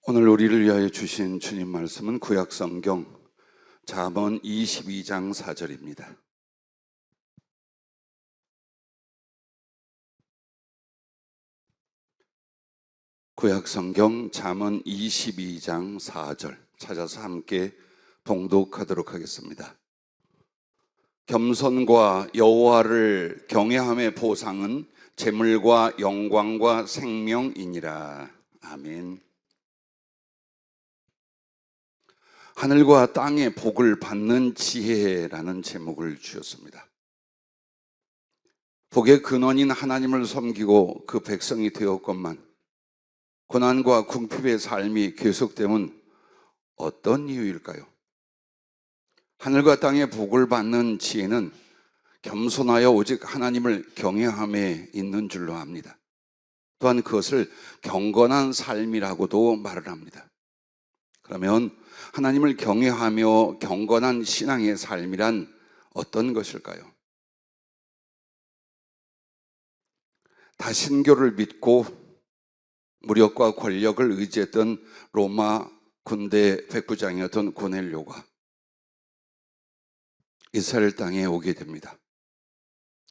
오늘 우리를 위하여 주신 주님 말씀은 구약성경 잠언 22장 4절입니다. 구약성경 잠언 22장 4절 찾아서 함께 봉독하도록 하겠습니다. 겸손과 여호와를 경외함의 보상은 재물과 영광과 생명이니라. 아멘. 하늘과 땅의 복을 받는 지혜라는 제목을 주셨습니다. 복의 근원인 하나님을 섬기고 그 백성이 되었건만 고난과 궁핍의 삶이 계속되면 어떤 이유일까요? 하늘과 땅의 복을 받는 지혜는 겸손하여 오직 하나님을 경외함에 있는 줄로 압니다. 또한 그것을 경건한 삶이라고도 말을 합니다. 그러면 하나님을 경외하며 경건한 신앙의 삶이란 어떤 것일까요? 다신교를 믿고 무력과 권력을 의지했던 로마 군대 백부장이었던 고넬료가 이스라엘 땅에 오게 됩니다.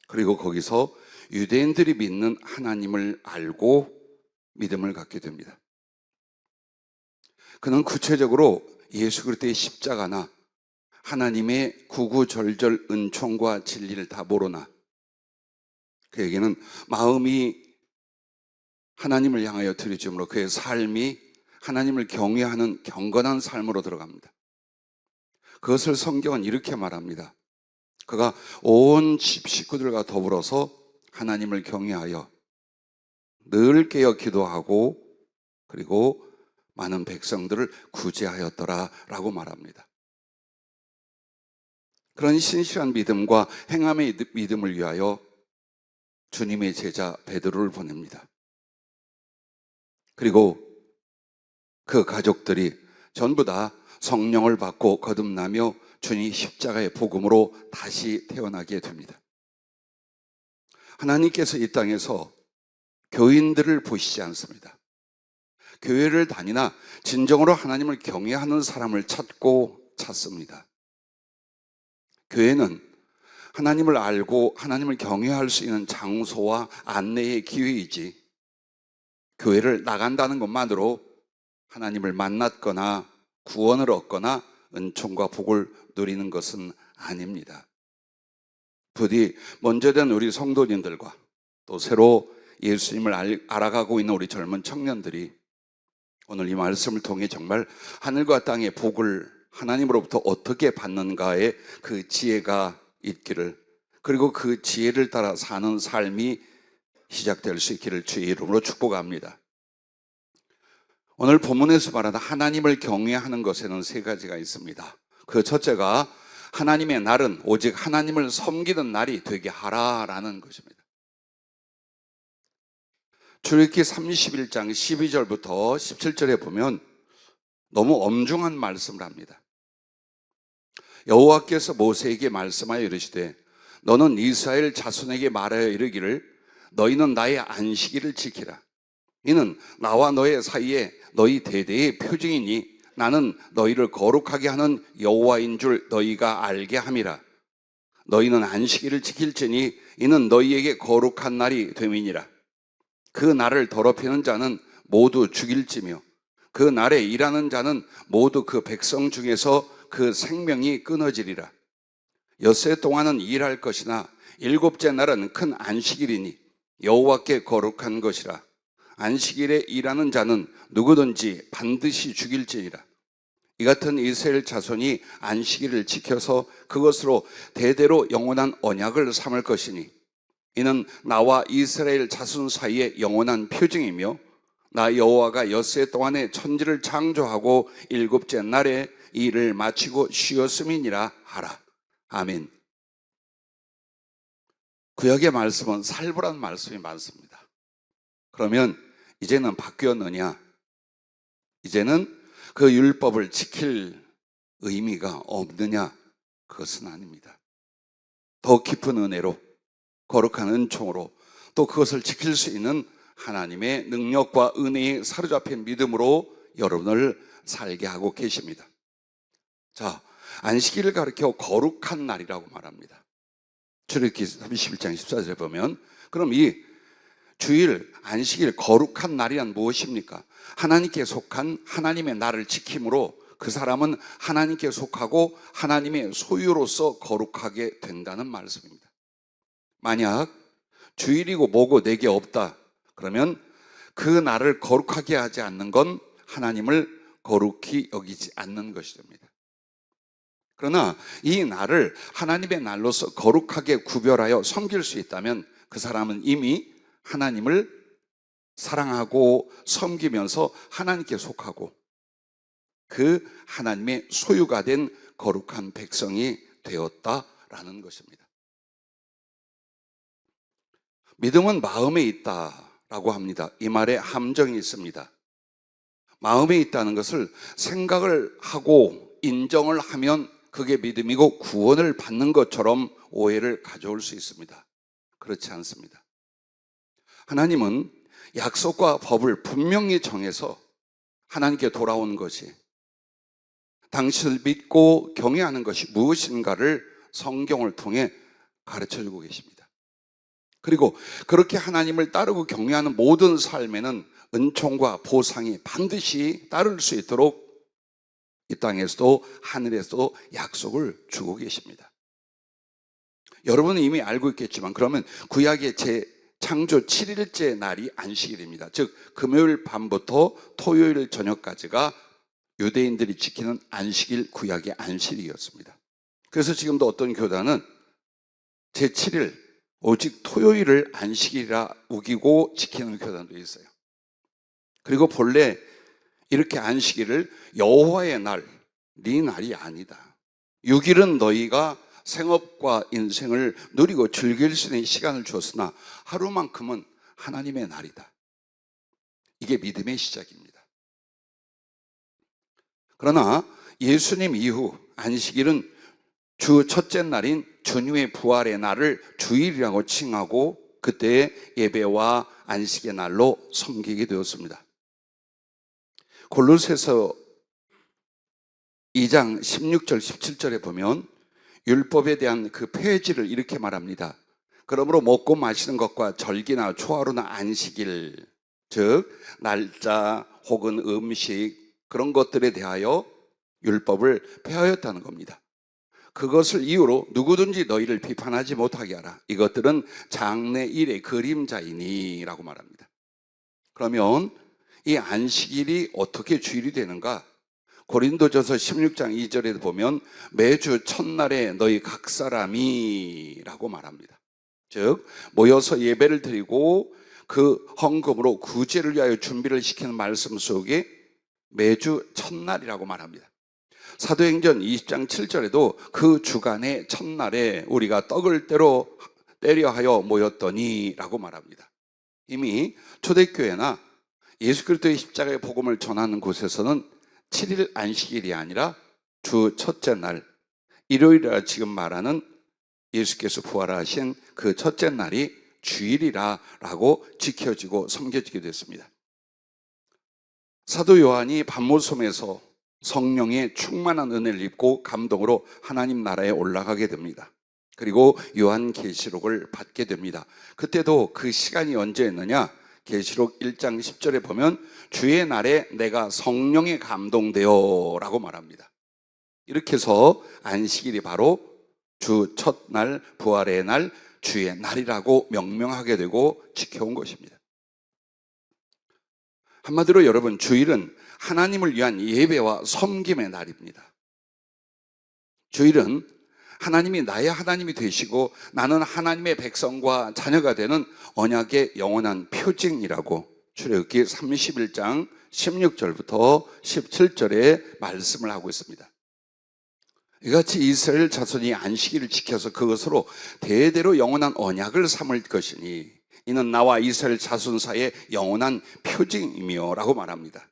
그리고 거기서 유대인들이 믿는 하나님을 알고 믿음을 갖게 됩니다. 그는 구체적으로 예수 그리스도의 십자가나 하나님의 구구절절 은총과 진리를 다 모르나 그에게는 마음이 하나님을 향하여 들이줌으로 그의 삶이 하나님을 경외하는 경건한 삶으로 들어갑니다. 그것을 성경은 이렇게 말합니다. 그가 온 집 식구들과 더불어서 하나님을 경외하여 늘 깨어 기도하고 그리고 많은 백성들을 구제하였더라 라고 말합니다. 그런 신실한 믿음과 행함의 믿음을 위하여 주님의 제자 베드로를 보냅니다. 그리고 그 가족들이 전부 다 성령을 받고 거듭나며 주님 십자가의 복음으로 다시 태어나게 됩니다. 하나님께서 이 땅에서 교인들을 보시지 않습니다. 교회를 다니나 진정으로 하나님을 경외하는 사람을 찾습니다. 교회는 하나님을 알고 하나님을 경외할 수 있는 장소와 안내의 기회이지 교회를 나간다는 것만으로 하나님을 만났거나 구원을 얻거나 은총과 복을 누리는 것은 아닙니다. 부디 먼저 된 우리 성도님들과 또 새로 예수님을 알아가고 있는 우리 젊은 청년들이 오늘 이 말씀을 통해 정말 하늘과 땅의 복을 하나님으로부터 어떻게 받는가에 그 지혜가 있기를, 그리고 그 지혜를 따라 사는 삶이 시작될 수 있기를 주의 이름으로 축복합니다. 오늘 본문에서 말하는 하나님을 경외하는 것에는 세 가지가 있습니다. 그 첫째가 하나님의 날은 오직 하나님을 섬기는 날이 되게 하라라는 것입니다. 출애굽기 31장 12절부터 17절에 보면 너무 엄중한 말씀을 합니다. 여호와께서 모세에게 말씀하여 이르시되 너는 이스라엘 자손에게 말하여 이르기를 너희는 나의 안식일을 지키라. 이는 나와 너의 사이에 너희 대대의 표징이니 나는 너희를 거룩하게 하는 여호와인 줄 너희가 알게 함이라. 너희는 안식일을 지킬지니 이는 너희에게 거룩한 날이 됨이니라. 그 날을 더럽히는 자는 모두 죽일지며 그 날에 일하는 자는 모두 그 백성 중에서 그 생명이 끊어지리라. 엿새 동안은 일할 것이나 일곱째 날은 큰 안식일이니 여호와께 거룩한 것이라. 안식일에 일하는 자는 누구든지 반드시 죽일지니라. 이 같은 이스라엘 자손이 안식일을 지켜서 그것으로 대대로 영원한 언약을 삼을 것이니 이는 나와 이스라엘 자손 사이의 영원한 표징이며 나 여호와가 엿새 동안에 천지를 창조하고 일곱째 날에 일을 마치고 쉬었음이니라 하라. 아멘. 구약의 말씀은 살벌한 말씀이 많습니다. 그러면 이제는 바뀌었느냐? 이제는 그 율법을 지킬 의미가 없느냐? 그것은 아닙니다. 더 깊은 은혜로 거룩한 은총으로 또 그것을 지킬 수 있는 하나님의 능력과 은혜에 사로잡힌 믿음으로 여러분을 살게 하고 계십니다. 자, 안식일을 가리켜 거룩한 날이라고 말합니다. 출애굽기 31장 14절에 보면, 그럼 이 주일, 안식일, 거룩한 날이란 무엇입니까? 하나님께 속한 하나님의 날을 지킴으로 그 사람은 하나님께 속하고 하나님의 소유로서 거룩하게 된다는 말씀입니다. 만약 주일이고 뭐고 내게 없다 그러면 그 날을 거룩하게 하지 않는 건 하나님을 거룩히 여기지 않는 것이 됩니다. 그러나 이 날을 하나님의 날로서 거룩하게 구별하여 섬길 수 있다면 그 사람은 이미 하나님을 사랑하고 섬기면서 하나님께 속하고 그 하나님의 소유가 된 거룩한 백성이 되었다라는 것입니다. 믿음은 마음에 있다라고 합니다. 이 말에 함정이 있습니다. 마음에 있다는 것을 생각을 하고 인정을 하면 그게 믿음이고 구원을 받는 것처럼 오해를 가져올 수 있습니다. 그렇지 않습니다. 하나님은 약속과 법을 분명히 정해서 하나님께 돌아오는 것이, 당신을 믿고 경외하는 것이 무엇인가를 성경을 통해 가르쳐주고 계십니다. 그리고 그렇게 하나님을 따르고 경외하는 모든 삶에는 은총과 보상이 반드시 따를 수 있도록 이 땅에서도 하늘에서도 약속을 주고 계십니다. 여러분은 이미 알고 있겠지만, 그러면 구약의 창조 7일째 날이 안식일입니다. 즉 금요일 밤부터 토요일 저녁까지가 유대인들이 지키는 안식일, 구약의 안식일이었습니다. 그래서 지금도 어떤 교단은 제7일 오직 토요일을 안식일이라 우기고 지키는 교단도 있어요. 그리고 본래 이렇게 안식일을 여호와의 날, 네 날이 아니다. 6일은 너희가 생업과 인생을 누리고 즐길 수 있는 시간을 주었으나 하루만큼은 하나님의 날이다. 이게 믿음의 시작입니다. 그러나 예수님 이후 안식일은 주 첫째 날인 주님의 부활의 날을 주일이라고 칭하고 그때의 예배와 안식의 날로 섬기게 되었습니다. 골로새서 2장 16절 17절에 보면 율법에 대한 그 폐지를 이렇게 말합니다. 그러므로 먹고 마시는 것과 절기나 초하루나 안식일, 즉 날짜 혹은 음식 그런 것들에 대하여 율법을 폐하였다는 겁니다. 그것을 이유로 누구든지 너희를 비판하지 못하게 하라. 이것들은 장래일의 그림자이니 라고 말합니다. 그러면 이 안식일이 어떻게 주일이 되는가? 고린도전서 16장 2절에 보면 매주 첫날에 너희 각 사람이 라고 말합니다. 즉 모여서 예배를 드리고 그 헌금으로 구제를 위하여 준비를 시키는 말씀 속에 매주 첫날이라고 말합니다. 사도행전 20장 7절에도 그 주간의 첫날에 우리가 떡을 때려 하여 모였더니 라고 말합니다. 이미 초대교회나 예수 그리스도의 십자가의 복음을 전하는 곳에서는 7일 안식일이 아니라 주 첫째 날, 일요일이라 지금 말하는 예수께서 부활하신 그 첫째 날이 주일이라고 지켜지고 섬겨지게 됐습니다. 사도 요한이 밤모섬에서 성령의 충만한 은혜를 입고 감동으로 하나님 나라에 올라가게 됩니다. 그리고 요한계시록을 받게 됩니다. 그때도 그 시간이 언제였느냐? 계시록 1장 10절에 보면 주의 날에 내가 성령에 감동되어 라고 말합니다. 이렇게 해서 안식일이 바로 주 첫날, 부활의 날, 주의 날이라고 명명하게 되고 지켜온 것입니다. 한마디로 여러분, 주일은 하나님을 위한 예배와 섬김의 날입니다. 주일은 하나님이 나의 하나님이 되시고 나는 하나님의 백성과 자녀가 되는 언약의 영원한 표징이라고 출애굽기 31장 16절부터 17절에 말씀을 하고 있습니다. 이같이 이스라엘 자손이 안식일을 지켜서 그것으로 대대로 영원한 언약을 삼을 것이니 이는 나와 이스라엘 자손 사이의 영원한 표징이며 라고 말합니다.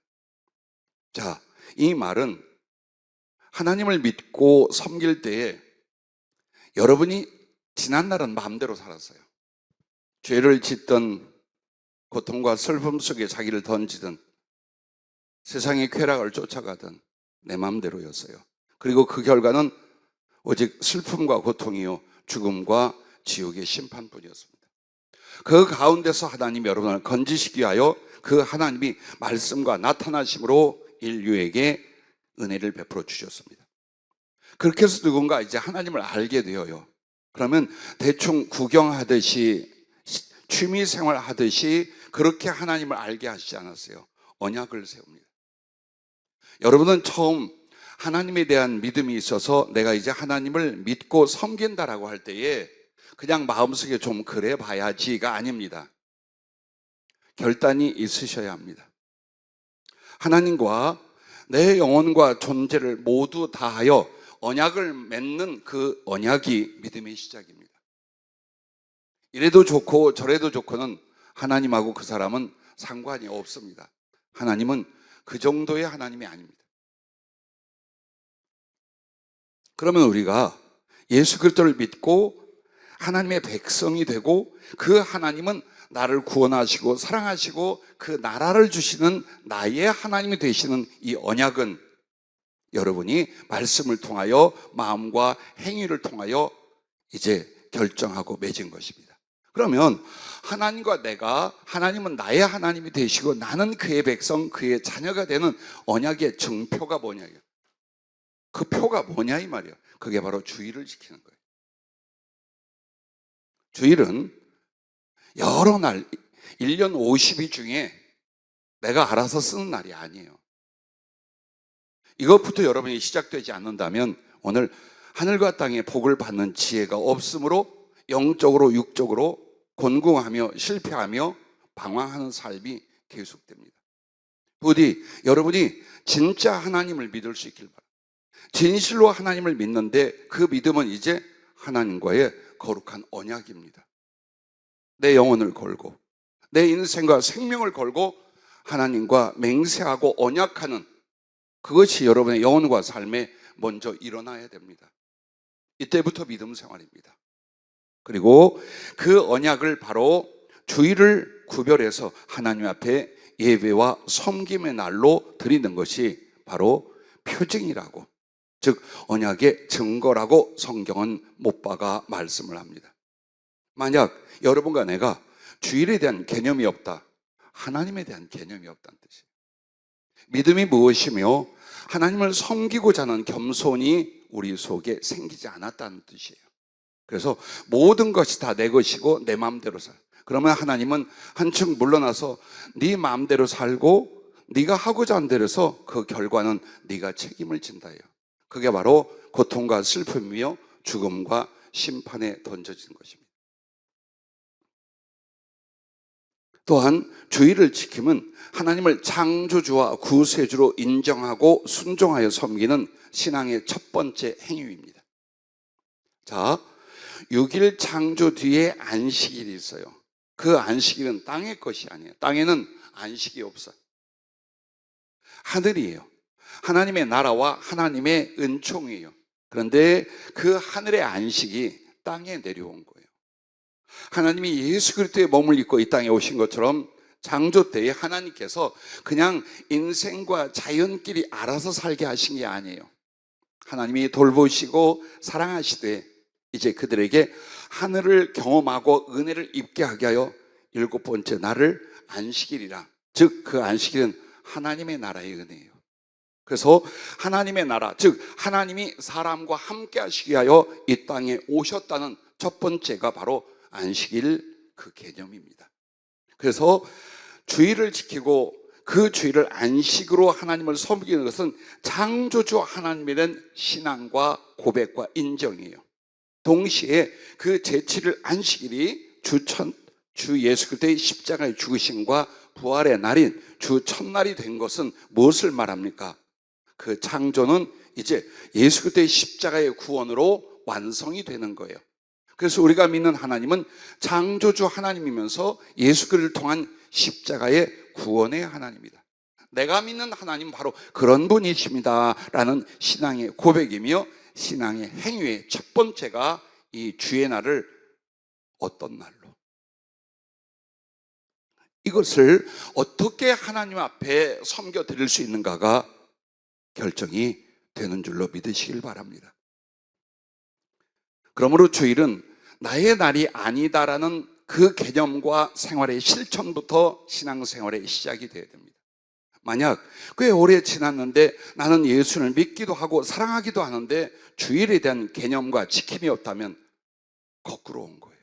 자, 이 말은 하나님을 믿고 섬길 때에 여러분이 지난날은 마음대로 살았어요. 죄를 짓던 고통과 슬픔 속에 자기를 던지던 세상의 쾌락을 쫓아가던 내 마음대로였어요. 그리고 그 결과는 오직 슬픔과 고통이요 죽음과 지옥의 심판뿐이었습니다. 그 가운데서 하나님이 여러분을 건지시기 위하여 그 하나님이 말씀과 나타나심으로 인류에게 은혜를 베풀어 주셨습니다. 그렇게 해서 누군가 이제 하나님을 알게 되어요. 그러면 대충 구경하듯이 취미생활 하듯이 그렇게 하나님을 알게 하시지 않았어요. 언약을 세웁니다. 여러분은 처음 하나님에 대한 믿음이 있어서 내가 이제 하나님을 믿고 섬긴다라고 할 때에 그냥 마음속에 좀 그래 봐야지가 아닙니다. 결단이 있으셔야 합니다. 하나님과 내 영혼과 존재를 모두 다하여 언약을 맺는 그 언약이 믿음의 시작입니다. 이래도 좋고 저래도 좋고는 하나님하고 그 사람은 상관이 없습니다. 하나님은 그 정도의 하나님이 아닙니다. 그러면 우리가 예수 그리스도를 믿고 하나님의 백성이 되고 그 하나님은 나를 구원하시고 사랑하시고 그 나라를 주시는 나의 하나님이 되시는 이 언약은 여러분이 말씀을 통하여 마음과 행위를 통하여 이제 결정하고 맺은 것입니다. 그러면 하나님과 내가, 하나님은 나의 하나님이 되시고 나는 그의 백성, 그의 자녀가 되는 언약의 증표가 뭐냐, 그 표가 뭐냐 이 말이에요. 그게 바로 주일을 지키는 거예요. 주일은 여러 날, 1년 50일 중에 내가 알아서 쓰는 날이 아니에요. 이것부터 여러분이 시작되지 않는다면 오늘 하늘과 땅의 복을 받는 지혜가 없으므로 영적으로 육적으로 곤궁하며 실패하며 방황하는 삶이 계속됩니다. 부디 여러분이 진짜 하나님을 믿을 수 있길 바랍니다. 진실로 하나님을 믿는데 그 믿음은 이제 하나님과의 거룩한 언약입니다. 내 영혼을 걸고 내 인생과 생명을 걸고 하나님과 맹세하고 언약하는 그것이 여러분의 영혼과 삶에 먼저 일어나야 됩니다. 이때부터 믿음 생활입니다. 그리고 그 언약을 바로 주일을 구별해서 하나님 앞에 예배와 섬김의 날로 드리는 것이 바로 표징이라고, 즉 언약의 증거라고 성경은 못 박아 말씀을 합니다. 만약 여러분과 내가 주일에 대한 개념이 없다, 하나님에 대한 개념이 없다는 뜻이에요. 믿음이 무엇이며 하나님을 섬기고자 하는 겸손이 우리 속에 생기지 않았다는 뜻이에요. 그래서 모든 것이 다 내 것이고 내 마음대로 살. 그러면 하나님은 한층 물러나서 네 마음대로 살고 네가 하고자 한 대로 해서 그 결과는 네가 책임을 진다예요. 그게 바로 고통과 슬픔이며 죽음과 심판에 던져지는 것입니다. 또한 주일을 지킴은 하나님을 창조주와 구세주로 인정하고 순종하여 섬기는 신앙의 첫 번째 행위입니다. 자, 6일 창조 뒤에 안식일이 있어요. 그 안식일은 땅의 것이 아니에요. 땅에는 안식이 없어요. 하늘이에요. 하나님의 나라와 하나님의 은총이에요. 그런데 그 하늘의 안식이 땅에 내려온 거예요. 하나님이 예수 그리스도의 몸을 입고 이 땅에 오신 것처럼 창조 때에 하나님께서 그냥 인생과 자연끼리 알아서 살게 하신 게 아니에요. 하나님이 돌보시고 사랑하시되 이제 그들에게 하늘을 경험하고 은혜를 입게 하게 하여 7번째 날을 안식일이라, 즉 그 안식일은 하나님의 나라의 은혜예요. 그래서 하나님의 나라, 즉 하나님이 사람과 함께 하시기 위하여 이 땅에 오셨다는 첫 번째가 바로 안식일 그 개념입니다. 그래서 주일을 지키고 그 주일을 안식으로 하나님을 섬기는 것은 창조주 하나님에 대한 신앙과 고백과 인정이에요. 동시에 그 제7일 안식일이 주 예수 그리스도의 십자가의 죽으심과 부활의 날인 주 첫날이 된 것은 무엇을 말합니까? 그 창조는 이제 예수 그리스도의 십자가의 구원으로 완성이 되는 거예요. 그래서 우리가 믿는 하나님은 창조주 하나님이면서 예수 그리스도를 통한 십자가의 구원의 하나님이다. 내가 믿는 하나님은 바로 그런 분이십니다 라는 신앙의 고백이며 신앙의 행위의 첫 번째가 이 주의 날을 어떤 날로? 이것을 어떻게 하나님 앞에 섬겨 드릴 수 있는가가 결정이 되는 줄로 믿으시길 바랍니다. 그러므로 주일은 나의 날이 아니다라는 그 개념과 생활의 실천부터 신앙생활의 시작이 되어야 됩니다. 만약 꽤 오래 지났는데 나는 예수를 믿기도 하고 사랑하기도 하는데 주일에 대한 개념과 지킴이 없다면 거꾸로 온 거예요.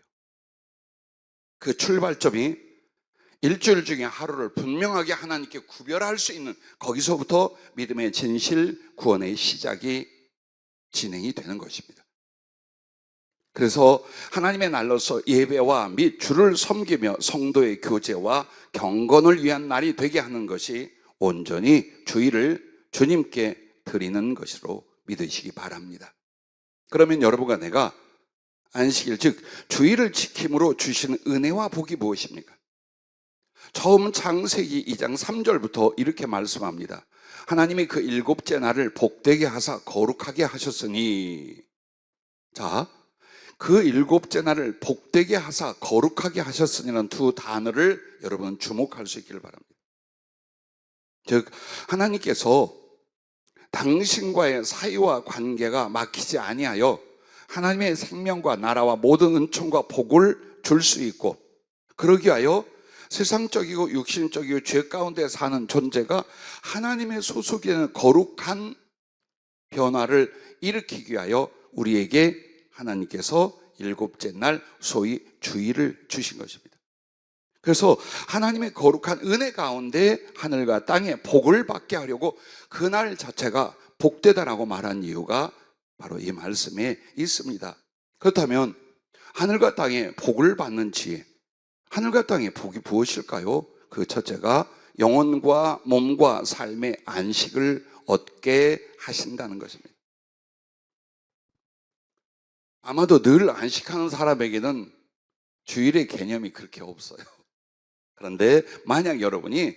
그 출발점이 일주일 중에 하루를 분명하게 하나님께 구별할 수 있는, 거기서부터 믿음의 진실, 구원의 시작이 진행이 되는 것입니다. 그래서 하나님의 날로서 예배와 및 주를 섬기며 성도의 교제와 경건을 위한 날이 되게 하는 것이 온전히 주일을 주님께 드리는 것으로 믿으시기 바랍니다. 그러면 여러분과 내가 안식일, 즉 주일을 지킴으로 주시는 은혜와 복이 무엇입니까? 처음 창세기 2장 3절부터 이렇게 말씀합니다. 하나님이 그 일곱째 날을 복되게 하사 거룩하게 하셨으니, 자, 그 일곱째 날을 복되게 하사 거룩하게 하셨으니라는 두 단어를 여러분 주목할 수 있기를 바랍니다. 즉 하나님께서 당신과의 사이와 관계가 막히지 아니하여 하나님의 생명과 나라와 모든 은총과 복을 줄 수 있고, 그러기 위하여 세상적이고 육신적이고 죄 가운데 사는 존재가 하나님의 소속이 되는 거룩한 변화를 일으키기 위하여 우리에게 하나님께서 일곱째 날 소위 주일을 주신 것입니다. 그래서 하나님의 거룩한 은혜 가운데 하늘과 땅에 복을 받게 하려고 그날 자체가 복되다라고 말한 이유가 바로 이 말씀에 있습니다. 그렇다면 하늘과 땅에 복을 받는 지혜, 하늘과 땅에 복이 무엇일까요? 그 첫째가 영혼과 몸과 삶의 안식을 얻게 하신다는 것입니다. 아마도 늘 안식하는 사람에게는 주일의 개념이 그렇게 없어요. 그런데 만약 여러분이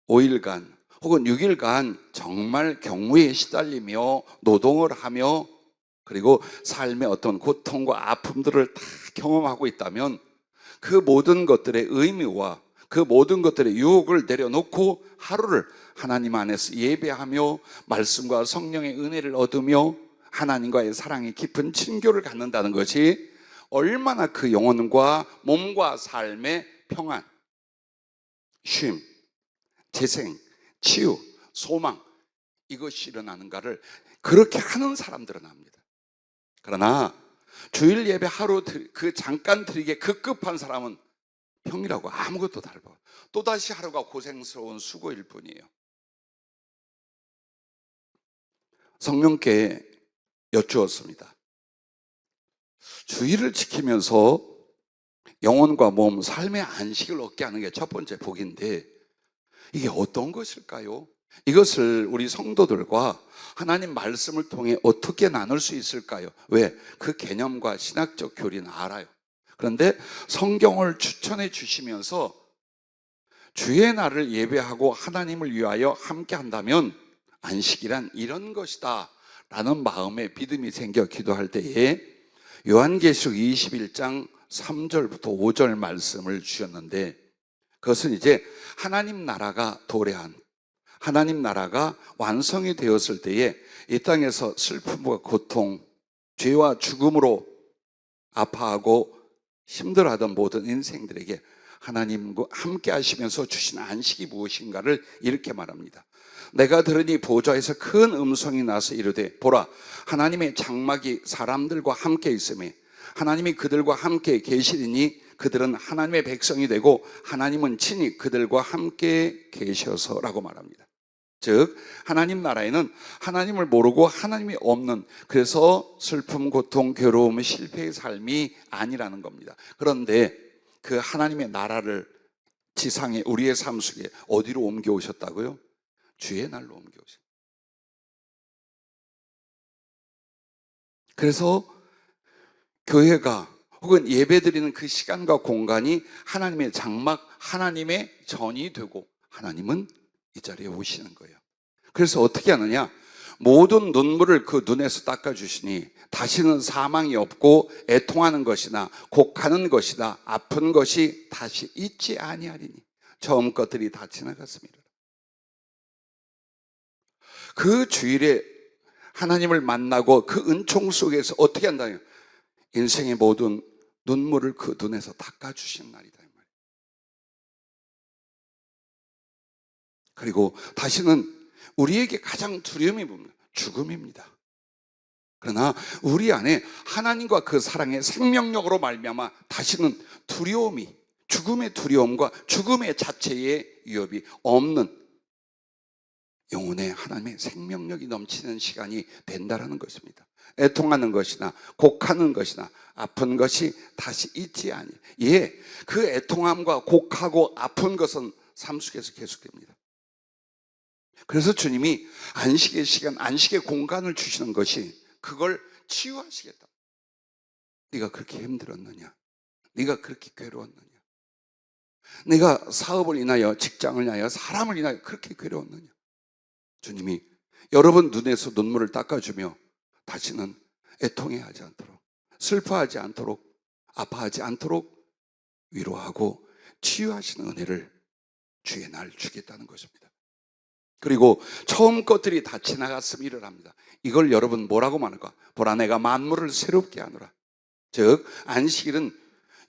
5일간 혹은 6일간 정말 경무에 시달리며 노동을 하며 그리고 삶의 어떤 고통과 아픔들을 다 경험하고 있다면 그 모든 것들의 의미와 그 모든 것들의 유혹을 내려놓고 하루를 하나님 안에서 예배하며 말씀과 성령의 은혜를 얻으며 하나님과의 사랑의 깊은 친교를 갖는다는 것이 얼마나 그 영혼과 몸과 삶의 평안, 쉼, 재생, 치유, 소망, 이것이 일어나는가를 그렇게 하는 사람들은 압니다. 그러나 주일 예배 하루 그 잠깐 드리기에 급급한 사람은 평일하고 아무것도 다르고 또다시 하루가 고생스러운 수고일 뿐이에요. 성령께 여쭈었습니다. 주일을 지키면서 영혼과 몸, 삶의 안식을 얻게 하는 게 첫 번째 복인데 이게 어떤 것일까요? 이것을 우리 성도들과 하나님 말씀을 통해 어떻게 나눌 수 있을까요? 왜? 그 개념과 신학적 교리는 알아요. 그런데 성경을 추천해 주시면서 주의 날을 예배하고 하나님을 위하여 함께 한다면 안식이란 이런 것이다 라는 마음에 믿음이 생겨 기도할 때에 요한계시록 21장 3절부터 5절 말씀을 주셨는데, 그것은 이제 하나님 나라가 도래한, 하나님 나라가 완성이 되었을 때에 이 땅에서 슬픔과 고통, 죄와 죽음으로 아파하고 힘들어하던 모든 인생들에게 하나님과 함께 하시면서 주신 안식이 무엇인가를 이렇게 말합니다. 내가 들으니 보좌에서 큰 음성이 나서 이르되 보라, 하나님의 장막이 사람들과 함께 있으며 하나님이 그들과 함께 계시리니 그들은 하나님의 백성이 되고 하나님은 친히 그들과 함께 계셔서라고 말합니다. 즉 하나님 나라에는 하나님을 모르고 하나님이 없는, 그래서 슬픔, 고통, 괴로움, 실패의 삶이 아니라는 겁니다. 그런데 그 하나님의 나라를 지상에 우리의 삶 속에 어디로 옮겨오셨다고요? 주의 날로 옮겨오셨습니다. 그래서 교회가 혹은 예배드리는 그 시간과 공간이 하나님의 장막, 하나님의 전이 되고 하나님은 이 자리에 오시는 거예요. 그래서 어떻게 하느냐? 모든 눈물을 그 눈에서 닦아주시니 다시는 사망이 없고 애통하는 것이나 곡하는 것이나 아픈 것이 다시 있지 아니하리니 처음 것들이 다 지나갔습니다. 그 주일에 하나님을 만나고 그 은총 속에서 어떻게 한다요? 인생의 모든 눈물을 그 눈에서 닦아주신 날이다. 그리고 다시는 우리에게 가장 두려움이 뭡니까? 죽음입니다. 그러나 우리 안에 하나님과 그 사랑의 생명력으로 말미암아 다시는 두려움이, 죽음의 두려움과 죽음의 자체의 위협이 없는 영혼에 하나님의 생명력이 넘치는 시간이 된다라는 것입니다. 애통하는 것이나 곡하는 것이나 아픈 것이 다시 있지 아니. 예, 그 애통함과 곡하고 아픈 것은 삶 속에서 계속됩니다. 그래서 주님이 안식의 시간, 안식의 공간을 주시는 것이 그걸 치유하시겠다. 네가 그렇게 힘들었느냐? 네가 그렇게 괴로웠느냐? 네가 사업을 인하여, 직장을 인하여, 사람을 인하여 그렇게 괴로웠느냐? 주님이 여러분 눈에서 눈물을 닦아주며 다시는 애통해하지 않도록, 슬퍼하지 않도록, 아파하지 않도록 위로하고 치유하시는 은혜를 주의 날 주겠다는 것입니다. 그리고 처음 것들이 다 지나갔음이를 합니다. 이걸 여러분 뭐라고 말할까? 보라 내가 만물을 새롭게 하노라. 즉 안식일은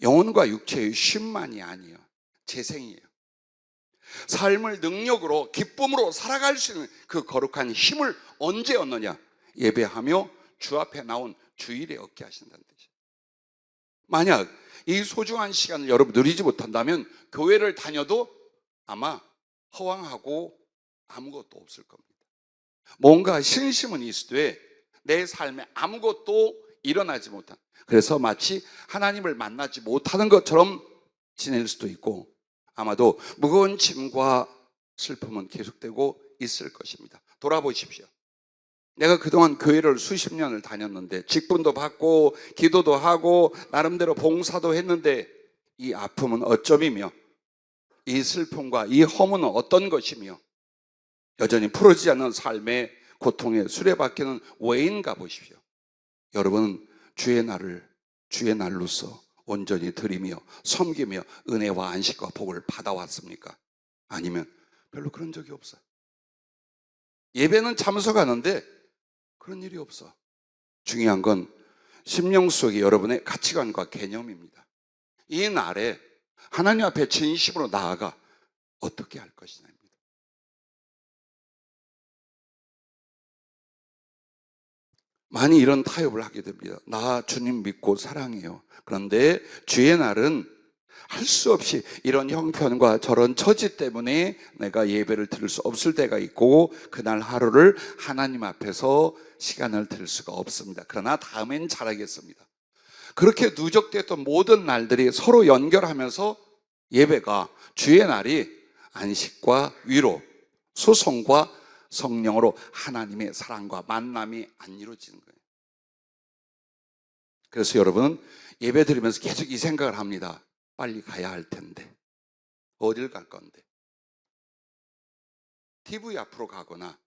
영혼과 육체의 쉼만이 아니에요. 재생이에요. 삶을 능력으로 기쁨으로 살아갈 수 있는 그 거룩한 힘을 언제 얻느냐? 예배하며 주 앞에 나온 주일에 얻게 하신다는 뜻이에요. 만약 이 소중한 시간을 여러분 누리지 못한다면 교회를 다녀도 아마 허황하고 아무것도 없을 겁니다. 뭔가 신심은 있으되 내 삶에 아무것도 일어나지 못한, 그래서 마치 하나님을 만나지 못하는 것처럼 지낼 수도 있고 아마도 무거운 짐과 슬픔은 계속되고 있을 것입니다. 돌아보십시오. 내가 그동안 교회를 수십 년을 다녔는데 직분도 받고 기도도 하고 나름대로 봉사도 했는데 이 아픔은 어쩌이며 이 슬픔과 이 허무는 어떤 것이며 여전히 풀어지지 않는 삶의 고통에 수레바퀴는 왜인가 보십시오. 여러분은 주의 날을 주의 날로서 온전히 드리며 섬기며 은혜와 안식과 복을 받아왔습니까? 아니면 별로 그런 적이 없어요. 예배는 참석하는데 그런 일이 없어. 중요한 건 심령 속에 여러분의 가치관과 개념입니다. 이 날에 하나님 앞에 진심으로 나아가 어떻게 할 것이냐입니다. 많이 이런 타협을 하게 됩니다. 나 주님 믿고 사랑해요. 그런데 주의 날은 할 수 없이 이런 형편과 저런 처지 때문에 내가 예배를 드릴 수 없을 때가 있고 그날 하루를 하나님 앞에서 시간을 드릴 수가 없습니다. 그러나 다음엔 잘하겠습니다. 그렇게 누적됐던 모든 날들이 서로 연결하면서 예배가 주의 날이 안식과 위로, 소송과 성령으로 하나님의 사랑과 만남이 안 이루어지는 거예요. 그래서 여러분은 예배 드리면서 계속 이 생각을 합니다. 빨리 가야 할 텐데 어딜 갈 건데, TV 앞으로 가거나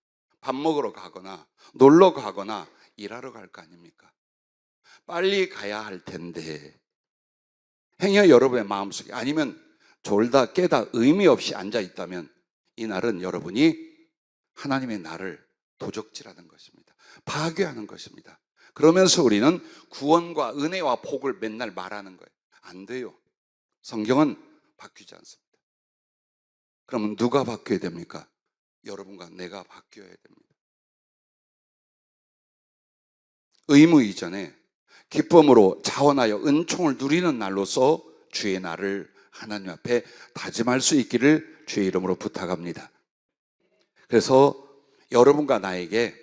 밥 먹으러 가거나 놀러 가거나 일하러 갈 거 아닙니까? 빨리 가야 할 텐데 행여 여러분의 마음속에, 아니면 졸다 깨다 의미 없이 앉아 있다면 이 날은 여러분이 하나님의 날을 도적질하는 것입니다. 파괴하는 것입니다. 그러면서 우리는 구원과 은혜와 복을 맨날 말하는 거예요. 안 돼요. 성경은 바뀌지 않습니다. 그러면 누가 바뀌어야 됩니까? 여러분과 내가 바뀌어야 됩니다. 의무 이전에 기쁨으로 자원하여 은총을 누리는 날로서 주의 날을 하나님 앞에 다짐할 수 있기를 주의 이름으로 부탁합니다. 그래서 여러분과 나에게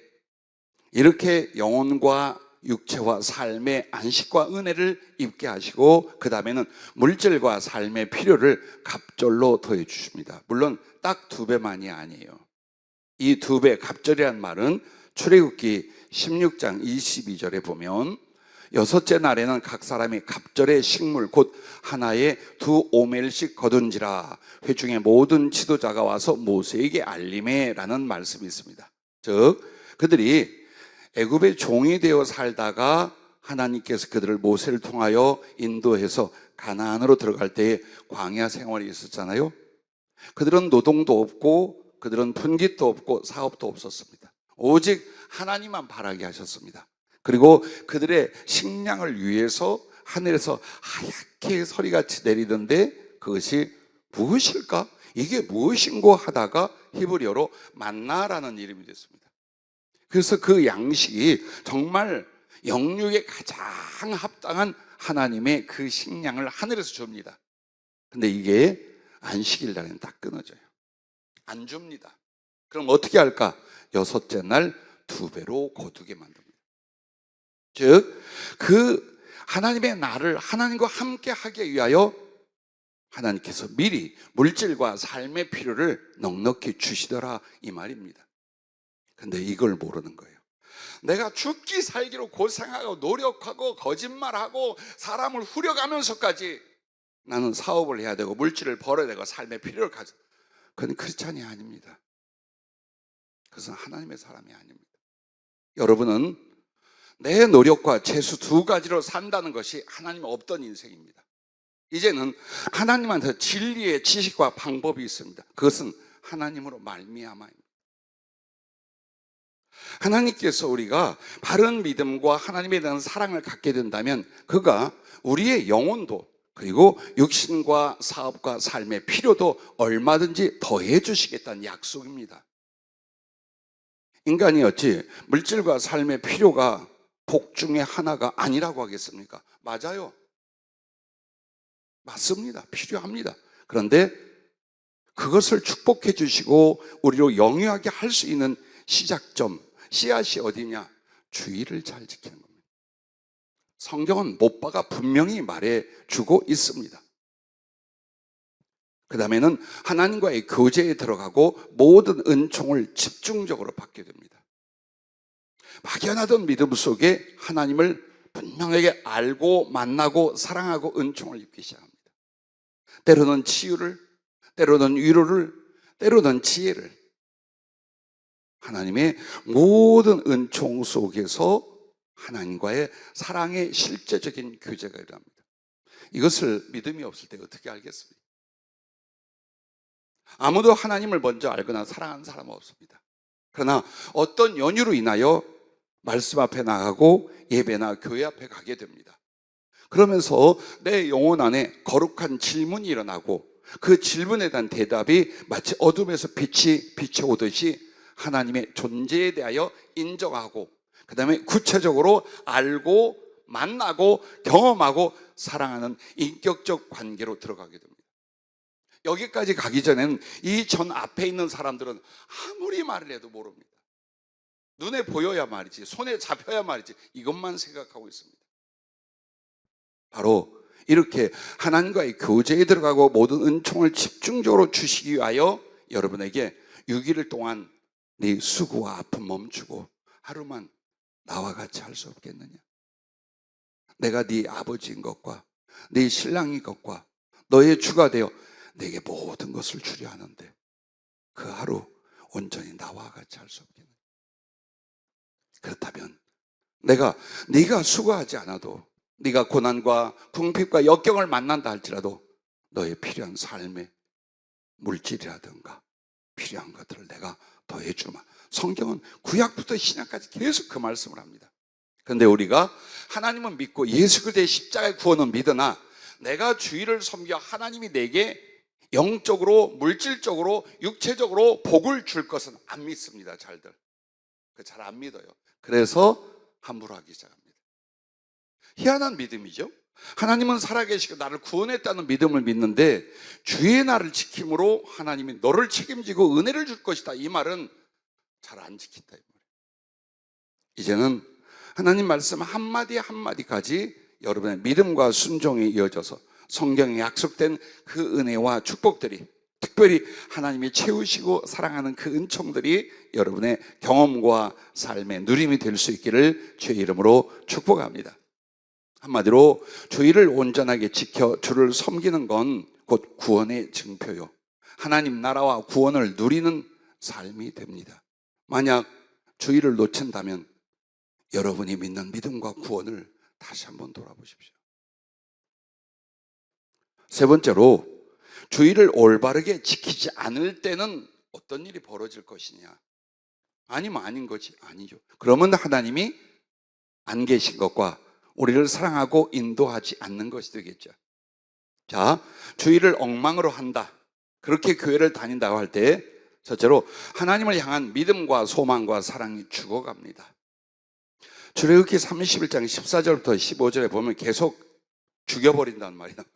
이렇게 영혼과 육체와 삶의 안식과 은혜를 입게 하시고 그 다음에는 물질과 삶의 필요를 갑절로 더해 주십니다. 물론 딱 2배만이 아니에요. 이 2배, 갑절이란 말은 출애굽기 16장 22절에 보면 6째 날에는 각 사람이 갑절의 식물 곧 하나에 2 오멜씩 거둔지라 회중의 모든 지도자가 와서 모세에게 알림해 라는 말씀이 있습니다. 즉 그들이 애굽의 종이 되어 살다가 하나님께서 그들을 모세를 통하여 인도해서 가나안으로 들어갈 때에 광야 생활이 있었잖아요. 그들은 노동도 없고 그들은 분깃도 없고 사업도 없었습니다. 오직 하나님만 바라게 하셨습니다. 그리고 그들의 식량을 위해서 하늘에서 하얗게 서리같이 내리던데 그것이 무엇일까? 이게 무엇인고 하다가 히브리어로 만나라는 이름이 됐습니다. 그래서 그 양식이 정말 영육에 가장 합당한 하나님의 그 식량을 하늘에서 줍니다. 근데 이게 안식일 날에는 다 끊어져요. 안 줍니다. 그럼 어떻게 할까? 여섯째 날 2배로 거두게 만듭니다. 즉, 그 하나님의 날을 하나님과 함께 하기 위하여 하나님께서 미리 물질과 삶의 필요를 넉넉히 주시더라 이 말입니다. 근데 이걸 모르는 거예요. 내가 죽기 살기로 고생하고 노력하고 거짓말하고 사람을 후려가면서까지 나는 사업을 해야 되고 물질을 벌어야 되고 삶의 필요를 가져. 그건 크리스찬이 아닙니다. 그것은 하나님의 사람이 아닙니다. 여러분은 내 노력과 재수 2가지로 산다는 것이 하나님 없던 인생입니다. 이제는 하나님한테 진리의 지식과 방법이 있습니다. 그것은 하나님으로 말미암아입니다. 하나님께서 우리가 바른 믿음과 하나님에 대한 사랑을 갖게 된다면 그가 우리의 영혼도 그리고 육신과 사업과 삶의 필요도 얼마든지 더해 주시겠다는 약속입니다. 인간이 어찌 물질과 삶의 필요가 복 중에 하나가 아니라고 하겠습니까? 맞아요. 맞습니다. 필요합니다. 그런데 그것을 축복해 주시고 우리로 영위하게 할 수 있는 시작점, 씨앗이 어디냐? 주의를 잘 지키는 겁니다. 성경은 못 박아 분명히 말해주고 있습니다. 그 다음에는 하나님과의 교제에 들어가고 모든 은총을 집중적으로 받게 됩니다. 막연하던 믿음 속에 하나님을 분명하게 알고 만나고 사랑하고 은총을 입기 시작합니다. 때로는 치유를, 때로는 위로를, 때로는 지혜를, 하나님의 모든 은총 속에서 하나님과의 사랑의 실제적인 교제가 일어납니다. 이것을 믿음이 없을 때 어떻게 알겠습니까? 아무도 하나님을 먼저 알거나 사랑하는 사람은 없습니다. 그러나 어떤 연유로 인하여 말씀 앞에 나가고 예배나 교회 앞에 가게 됩니다. 그러면서 내 영혼 안에 거룩한 질문이 일어나고 그 질문에 대한 대답이 마치 어둠에서 빛이 비춰오듯이 하나님의 존재에 대하여 인정하고 그 다음에 구체적으로 알고 만나고 경험하고 사랑하는 인격적 관계로 들어가게 됩니다. 여기까지 가기 전에는 이 전 앞에 있는 사람들은 아무리 말을 해도 모릅니다. 눈에 보여야 말이지, 손에 잡혀야 말이지, 이것만 생각하고 있습니다. 바로 이렇게 하나님과의 교제에 들어가고 모든 은총을 집중적으로 주시기 위하여 여러분에게 6일 동안 네 수고와 아픔 멈추고 하루만 나와 같이 할 수 없겠느냐? 내가 네 아버지인 것과 네 신랑인 것과 너의 주가 되어 내게 모든 것을 주려 하는데 그 하루 온전히 나와 같이 할 수 없겠느냐? 그렇다면 네가 수고하지 않아도 네가 고난과 궁핍과 역경을 만난다 할지라도 너의 필요한 삶의 물질이라든가 필요한 것들을 내가 더해주마. 성경은 구약부터 신약까지 계속 그 말씀을 합니다. 그런데 우리가 하나님은 믿고 예수 그리스도의 십자가의 구원은 믿으나 내가 주의를 섬겨 하나님이 내게 영적으로 물질적으로 육체적으로 복을 줄 것은 안 믿습니다. 잘 안 믿어요. 그래서 함부로 하기 시작합니다. 희한한 믿음이죠. 하나님은 살아계시고 나를 구원했다는 믿음을 믿는데 주의 날을 지킴으로 하나님이 너를 책임지고 은혜를 줄 것이다, 이 말은 잘 안 지킨다 이 말이에요. 이제는 하나님 말씀 한마디 한마디까지 여러분의 믿음과 순종이 이어져서 성경에 약속된 그 은혜와 축복들이, 특별히 하나님이 채우시고 사랑하는 그 은총들이 여러분의 경험과 삶의 누림이 될 수 있기를 주의 이름으로 축복합니다. 한마디로 주의를 온전하게 지켜 주를 섬기는 건 곧 구원의 증표요, 하나님 나라와 구원을 누리는 삶이 됩니다. 만약 주의를 놓친다면 여러분이 믿는 믿음과 구원을 다시 한번 돌아보십시오. 세 번째로, 주의를 올바르게 지키지 않을 때는 어떤 일이 벌어질 것이냐? 아니면 아닌 거지? 아니죠. 그러면 하나님이 안 계신 것과 우리를 사랑하고 인도하지 않는 것이 되겠죠. 자, 주의를 엉망으로 한다, 그렇게 교회를 다닌다고 할 때 첫째로 하나님을 향한 믿음과 소망과 사랑이 죽어갑니다. 출애굽기 31장 14절부터 15절에 보면 계속 죽여버린다는 말이 나와요.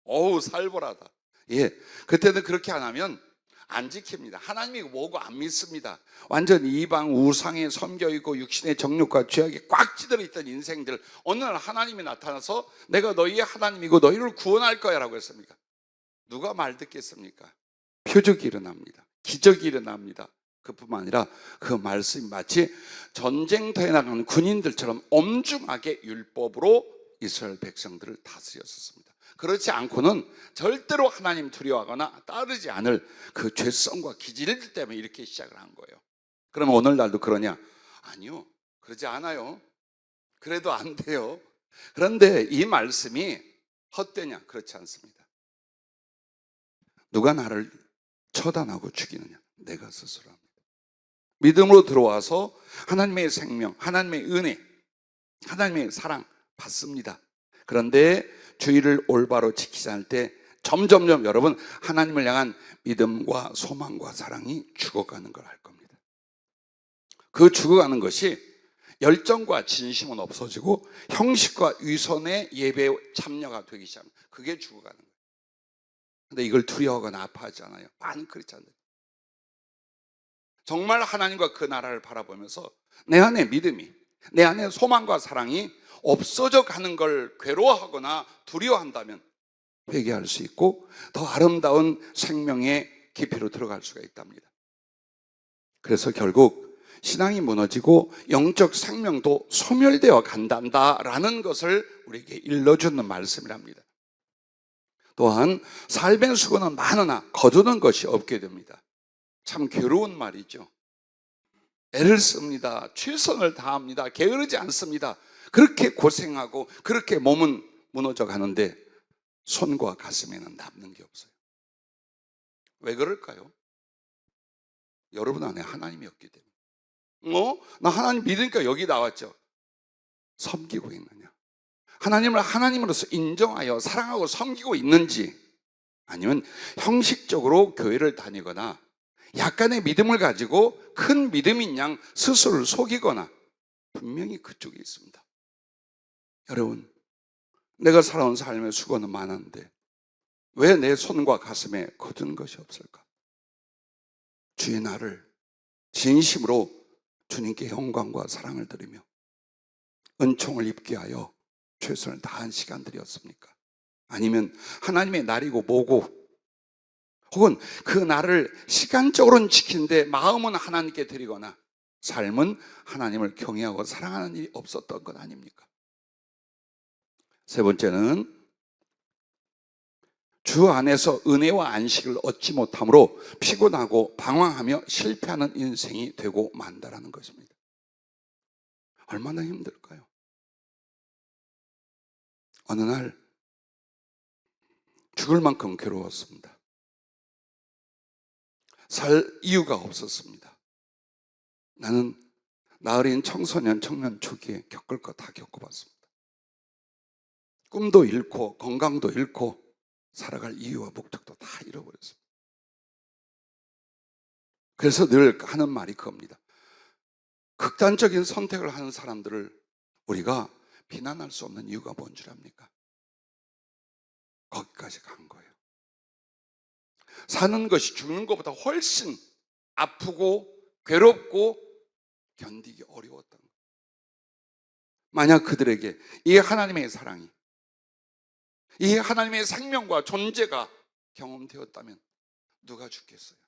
어우, 살벌하다. 예, 그때는 그렇게 안 하면 안 지킵니다. 하나님이 뭐고 안 믿습니다. 완전 이방 우상에 섬겨있고 육신의 정욕과 죄악에 꽉 찌들어 있던 인생들, 어느 날 하나님이 나타나서 내가 너희의 하나님이고 너희를 구원할 거야 라고 했습니까? 누가 말 듣겠습니까? 표적이 일어납니다. 기적이 일어납니다. 그뿐만 아니라 그 말씀이 마치 전쟁터에 나가는 군인들처럼 엄중하게 율법으로 이스라엘 백성들을 다스렸었습니다. 그렇지 않고는 절대로 하나님 두려워하거나 따르지 않을 그 죄성과 기질 때문에 이렇게 시작을 한 거예요. 그러면 오늘날도 그러냐? 아니요, 그러지 않아요. 그래도 안 돼요. 그런데 이 말씀이 헛되냐? 그렇지 않습니다. 누가 나를 처단하고 죽이느냐? 내가 스스로 합니다. 믿음으로 들어와서 하나님의 생명, 하나님의 은혜, 하나님의 사랑 받습니다. 그런데 주의를 올바로 지키지 않을 때 점점점 여러분 하나님을 향한 믿음과 소망과 사랑이 죽어가는 걸 알 겁니다. 그 죽어가는 것이 열정과 진심은 없어지고 형식과 위선의 예배에 참여가 되기 시작합니다. 그게 죽어가는 거예요. 근데 이걸 두려워하거나 아파하지 않아요. 많은 크리스찬들. 정말 하나님과 그 나라를 바라보면서 내 안에 믿음이, 내 안에 소망과 사랑이 없어져 가는 걸 괴로워하거나 두려워한다면 회개할 수 있고 더 아름다운 생명의 깊이로 들어갈 수가 있답니다. 그래서 결국 신앙이 무너지고 영적 생명도 소멸되어 간단다라는 것을 우리에게 일러주는 말씀이랍니다. 또한 삶의 수고는 많으나 거두는 것이 없게 됩니다. 참 괴로운 말이죠. 애를 씁니다. 최선을 다합니다. 게으르지 않습니다. 그렇게 고생하고 그렇게 몸은 무너져 가는데 손과 가슴에는 남는 게 없어요. 왜 그럴까요? 여러분 안에 하나님이 없기 때문에. 나 하나님 믿으니까 여기 나왔죠. 섬기고 있느냐? 하나님을 하나님으로서 인정하여 사랑하고 섬기고 있는지, 아니면 형식적으로 교회를 다니거나 약간의 믿음을 가지고 큰 믿음인 양 스스로를 속이거나, 분명히 그쪽에 있습니다. 여러분, 내가 살아온 삶의 수고는 많았는데 왜 내 손과 가슴에 거둔 것이 없을까? 주의 나를 진심으로 주님께 영광과 사랑을 드리며 은총을 입게 하여 최선을 다한 시간들이었습니까? 아니면 하나님의 날이고 뭐고, 혹은 그 날을 시간적으로는 지키는데 마음은 하나님께 드리거나 삶은 하나님을 경외하고 사랑하는 일이 없었던 것 아닙니까? 세 번째는 주 안에서 은혜와 안식을 얻지 못함으로 피곤하고 방황하며 실패하는 인생이 되고 만다라는 것입니다. 얼마나 힘들까요? 어느 날 죽을 만큼 괴로웠습니다. 살 이유가 없었습니다. 나는 나어린 청소년, 청년 초기에 겪을 거 다 겪어봤습니다. 꿈도 잃고 건강도 잃고 살아갈 이유와 목적도 다 잃어버렸습니다. 그래서 늘 하는 말이 그겁니다. 극단적인 선택을 하는 사람들을 우리가 비난할 수 없는 이유가 뭔 줄 압니까? 거기까지 간 거예요. 사는 것이 죽는 것보다 훨씬 아프고 괴롭고 견디기 어려웠던 거예요. 만약 그들에게 이 하나님의 사랑이, 이 하나님의 생명과 존재가 경험되었다면 누가 죽겠어요?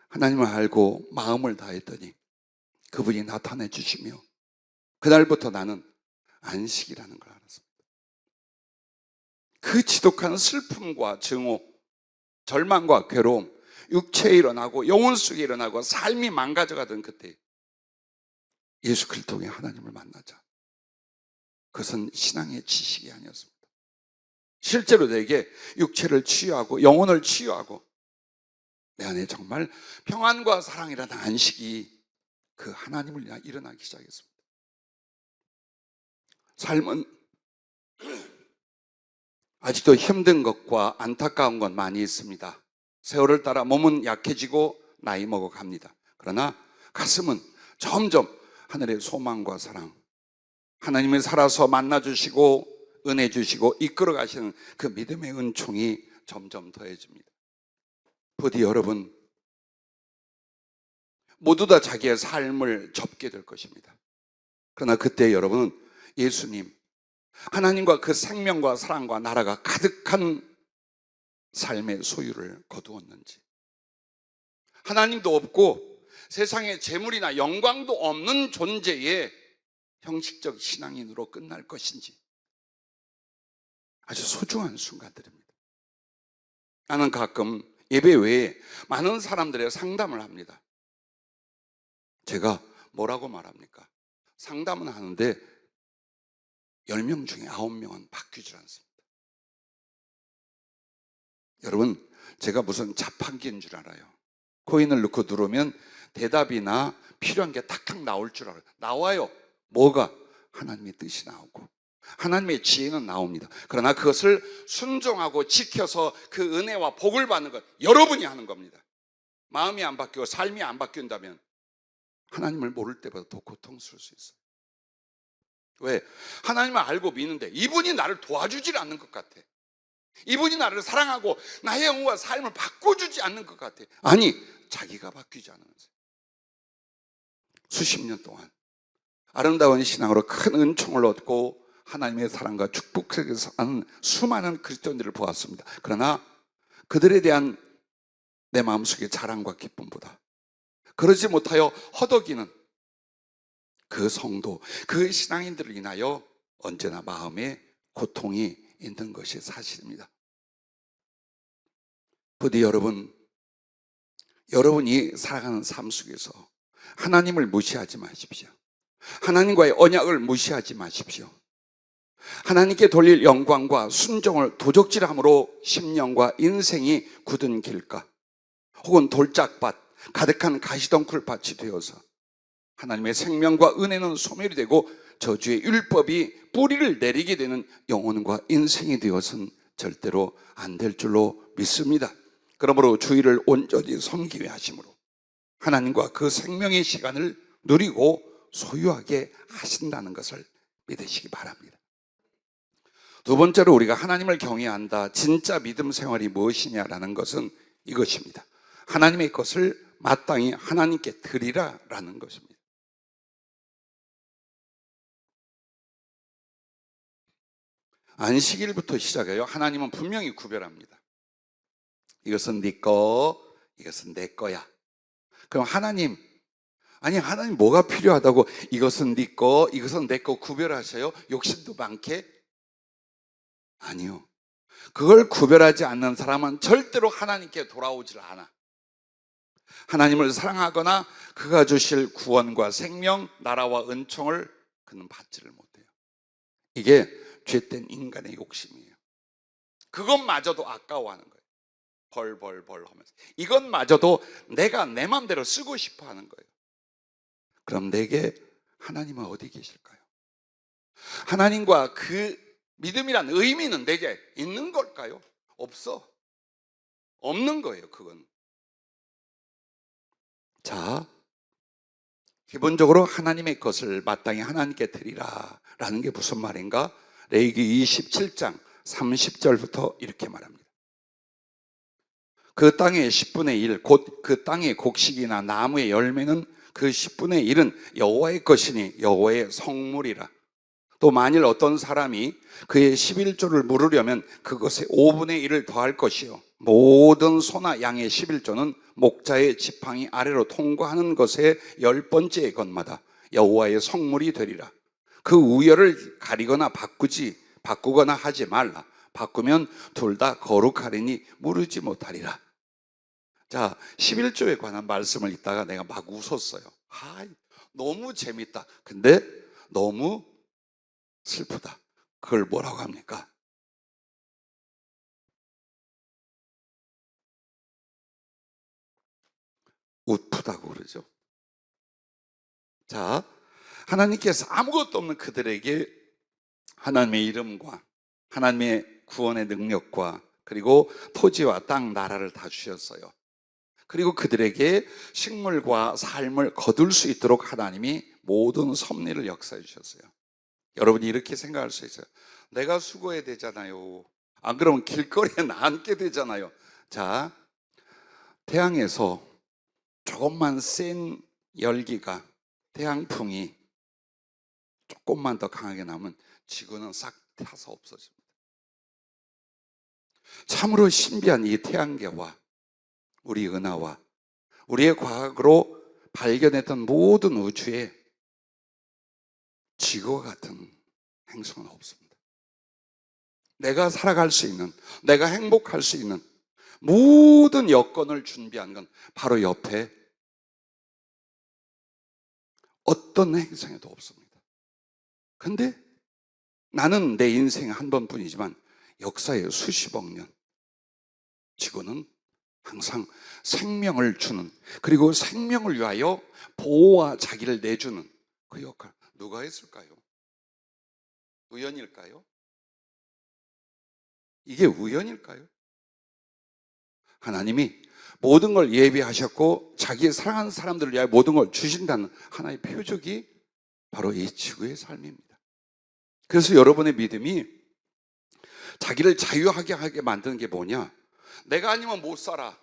하나님을 알고 마음을 다했더니 그분이 나타내 주시며 그날부터 나는 안식이라는 걸 알았습니다. 그 지독한 슬픔과 증오, 절망과 괴로움, 육체에 일어나고 영혼 속에 일어나고 삶이 망가져가던 그때 예수 그리스도 통해 하나님을 만나자. 그것은 신앙의 지식이 아니었습니다. 실제로 내게 육체를 치유하고 영혼을 치유하고 내 안에 정말 평안과 사랑이라는 안식이 그 하나님을 위해 일어나기 시작했습니다. 삶은 아직도 힘든 것과 안타까운 건 많이 있습니다. 세월을 따라 몸은 약해지고 나이 먹어 갑니다. 그러나 가슴은 점점 하늘의 소망과 사랑, 하나님이 살아서 만나주시고 은혜 주시고 이끌어 가시는 그 믿음의 은총이 점점 더해집니다. 부디 여러분 모두 다 자기의 삶을 접게 될 것입니다. 그러나 그때 여러분은 예수님, 하나님과 그 생명과 사랑과 나라가 가득한 삶의 소유를 거두었는지, 하나님도 없고 세상에 재물이나 영광도 없는 존재의 형식적 신앙인으로 끝날 것인지 아주 소중한 순간들입니다. 나는 가끔 예배 외에 많은 사람들의 상담을 합니다. 제가 뭐라고 말합니까? 상담은 하는데 10명 중에 9명은 바뀌질 않습니다. 여러분, 제가 무슨 자판기인 줄 알아요. 코인을 넣고 누르면 대답이나 필요한 게 탁탁 나올 줄 알아요. 나와요. 뭐가? 하나님의 뜻이 나오고 하나님의 지혜는 나옵니다. 그러나 그것을 순종하고 지켜서 그 은혜와 복을 받는 것 여러분이 하는 겁니다. 마음이 안 바뀌고 삶이 안 바뀐다면 하나님을 모를 때보다 더 고통스러울 수 있어요. 왜? 하나님을 알고 믿는데 이분이 나를 도와주질 않는 것 같아. 이분이 나를 사랑하고 나의 영혼과 삶을 바꿔주지 않는 것 같아. 아니, 자기가 바뀌지 않으면서 수십 년 동안 아름다운 신앙으로 큰 은총을 얻고 하나님의 사랑과 축복 속에서 사는 수많은 그리스도인들을 보았습니다. 그러나 그들에 대한 내 마음속의 자랑과 기쁨보다 그러지 못하여 허덕이는 그 성도, 그 신앙인들을 인하여 언제나 마음에 고통이 있는 것이 사실입니다. 부디 여러분이 살아가는 삶 속에서 하나님을 무시하지 마십시오. 하나님과의 언약을 무시하지 마십시오. 하나님께 돌릴 영광과 순종을 도적질함으로 심령과 인생이 굳은 길가 혹은 돌짝밭, 가득한 가시덩굴밭이 되어서 하나님의 생명과 은혜는 소멸이 되고 저주의 율법이 뿌리를 내리게 되는 영혼과 인생이 되어서는 절대로 안 될 줄로 믿습니다. 그러므로 주의를 온전히 섬기게 하심으로 하나님과 그 생명의 시간을 누리고 소유하게 하신다는 것을 믿으시기 바랍니다. 두 번째로 우리가 하나님을 경외한다, 진짜 믿음 생활이 무엇이냐라는 것은 이것입니다. 하나님의 것을 마땅히 하나님께 드리라라는 것입니다. 안식일부터 시작해요. 하나님은 분명히 구별합니다. 이것은 네 거, 이것은 내 거야. 그럼 하나님 뭐가 필요하다고 이것은 네 거, 이것은 내 거 구별하셔요? 욕심도 많게? 아니요. 그걸 구별하지 않는 사람은 절대로 하나님께 돌아오질 않아. 하나님을 사랑하거나 그가 주실 구원과 생명, 나라와 은총을 그는 받지를 못해요. 이게 죄된 인간의 욕심이에요. 그것마저도 아까워하는 거예요. 벌 하면서 이것마저도 내가 내 마음대로 쓰고 싶어 하는 거예요. 그럼 내게 하나님은 어디 계실까요? 하나님과 그 믿음이란 의미는 내게 있는 걸까요? 없어. 없는 거예요. 그건. 자, 기본적으로 하나님의 것을 마땅히 하나님께 드리라 라는 게 무슨 말인가? 레위기 27장 30절부터 이렇게 말합니다. 그 땅의 10분의 1, 곧 그 땅의 곡식이나 나무의 열매는 그 10분의 1은 여호와의 것이니 여호와의 성물이라. 또 만일 어떤 사람이 그의 11조를 물으려면 그것의 5분의 1을 더할 것이요 모든 소나 양의 11조는 목자의 지팡이 아래로 통과하는 것의 10번째 것마다 여호와의 성물이 되리라. 그 우열을 가리거나 바꾸거나 하지 말라. 바꾸면 둘 다 거룩하리니 무르지 못하리라. 자, 11조에 관한 말씀을 읽다가 내가 막 웃었어요. 너무 재밌다. 근데 너무 슬프다. 그걸 뭐라고 합니까? 웃프다고 그러죠. 자, 하나님께서 아무것도 없는 그들에게 하나님의 이름과 하나님의 구원의 능력과 그리고 토지와 땅, 나라를 다 주셨어요. 그리고 그들에게 식물과 삶을 거둘 수 있도록 하나님이 모든 섭리를 역사해 주셨어요. 여러분이 이렇게 생각할 수 있어요. 내가 수고해야 되잖아요. 안 그러면 길거리에 나앉게 되잖아요. 자, 태양에서 조금만 센 열기가, 태양풍이 조금만 더 강하게 나면 지구는 싹 타서 없어집니다. 참으로 신비한 이 태양계와 우리 은하와 우리의 과학으로 발견했던 모든 우주에 지구와 같은 행성은 없습니다. 내가 살아갈 수 있는, 내가 행복할 수 있는 모든 여건을 준비한 건 바로 옆에 어떤 행성에도 없습니다. 근데 나는 내 인생 한 번뿐이지만 역사의 수십억 년, 지구는 항상 생명을 주는, 그리고 생명을 위하여 보호와 자기를 내주는 그 역할, 누가 했을까요? 우연일까요? 이게 우연일까요? 하나님이 모든 걸 예비하셨고 자기의 사랑하는 사람들을 위하여 모든 걸 주신다는 하나의 표적이 바로 이 지구의 삶입니다. 그래서 여러분의 믿음이 자기를 자유하게 하게 만드는 게 뭐냐? 내가 아니면 못 살아.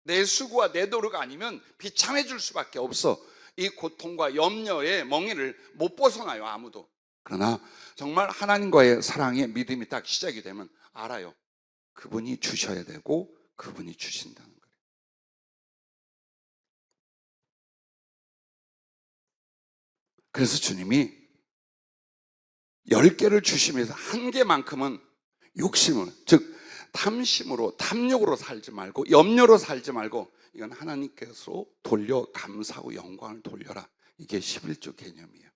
내 수고와 내 노력 아니면 비참해 줄 수밖에 없어. 이 고통과 염려의 멍에를 못 벗어나요, 아무도. 그러나 정말 하나님과의 사랑의 믿음이 딱 시작이 되면 알아요. 그분이 주셔야 되고 그분이 주신다는 거예요. 그래서 주님이 10개를 주시면서 한 개만큼은 욕심을, 즉 탐심으로, 탐욕으로 살지 말고 염려로 살지 말고 이건 하나님께서 돌려 감사하고 영광을 돌려라. 이게 11조 개념이에요.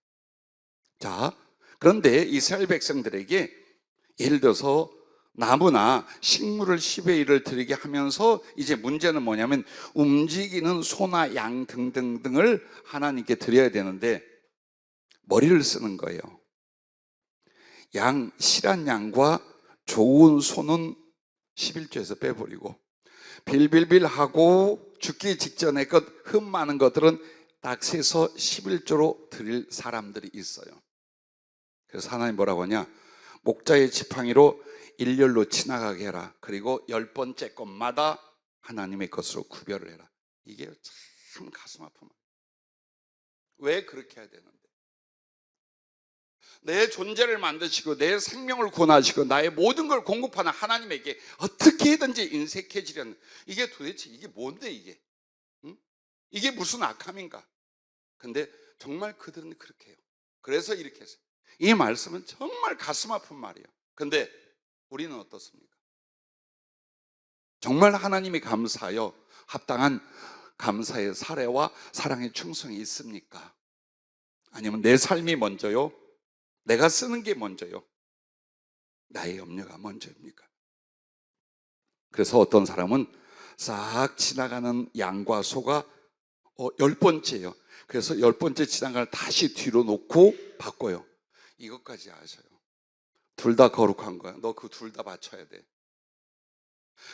자, 그런데 이스라엘 백성들에게 예를 들어서 나무나 식물을 10의 1을 드리게 하면서 이제 문제는 뭐냐면 움직이는 소나 양 등등등을 하나님께 드려야 되는데 머리를 쓰는 거예요. 실한 양과 좋은 소는 11조에서 빼버리고 빌빌빌하고 죽기 직전에 흠 많은 것들은 딱 세서 11조로 드릴 사람들이 있어요. 그래서 하나님 뭐라고 하냐? 목자의 지팡이로 일렬로 지나가게 해라. 그리고 10번째 것마다 하나님의 것으로 구별을 해라. 이게 참 가슴 아픈 말이에요. 왜 그렇게 해야 되는데? 내 존재를 만드시고 내 생명을 구원하시고 나의 모든 걸 공급하는 하나님에게 어떻게든지 인색해지려는, 이게 도대체 이게 뭔데 이게? 응? 이게 무슨 악함인가? 근데 정말 그들은 그렇게 해요. 그래서 이렇게 했어요. 이 말씀은 정말 가슴 아픈 말이에요. 근데 우리는 어떻습니까? 정말 하나님이 감사하여 합당한 감사의 사례와 사랑의 충성이 있습니까? 아니면 내 삶이 먼저요? 내가 쓰는 게 먼저요? 나의 염려가 먼저입니까? 그래서 어떤 사람은 싹 지나가는 양과 소가 10번째예요. 그래서 10번째 지나가는 다시 뒤로 놓고 바꿔요. 이것까지 아셔요. 둘 다 거룩한 거야. 너 그 둘 다 바쳐야 돼.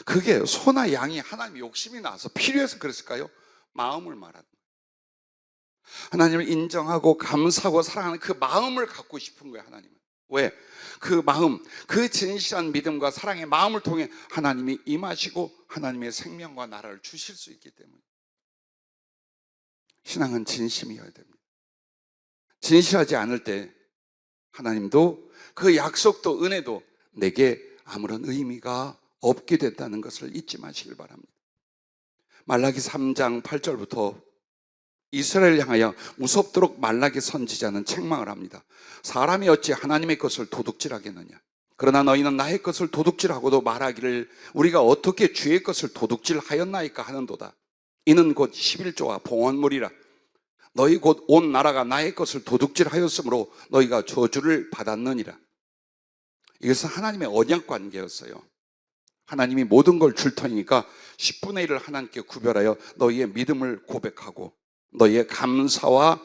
그게 소나 양이 하나님의 욕심이 나서 필요해서 그랬을까요? 마음을 말하는 거예요. 하나님을 인정하고 감사하고 사랑하는 그 마음을 갖고 싶은 거예요, 하나님은. 왜? 그 마음, 그 진실한 믿음과 사랑의 마음을 통해 하나님이 임하시고 하나님의 생명과 나라를 주실 수 있기 때문에. 신앙은 진심이어야 됩니다. 진실하지 않을 때 하나님도 그 약속도 은혜도 내게 아무런 의미가 없게 됐다는 것을 잊지 마시길 바랍니다. 말라기 3장 8절부터 이스라엘을 향하여 무섭도록 말라기 선지자는 책망을 합니다. 사람이 어찌 하나님의 것을 도둑질하겠느냐? 그러나 너희는 나의 것을 도둑질하고도 말하기를 우리가 어떻게 주의 것을 도둑질하였나이까 하는도다. 이는 곧 11조와 봉헌물이라. 너희 곧 온 나라가 나의 것을 도둑질하였으므로 너희가 저주를 받았느니라. 이것은 하나님의 언약 관계였어요. 하나님이 모든 걸 줄 터니까 10분의 1을 하나님께 구별하여 너희의 믿음을 고백하고 너희의 감사와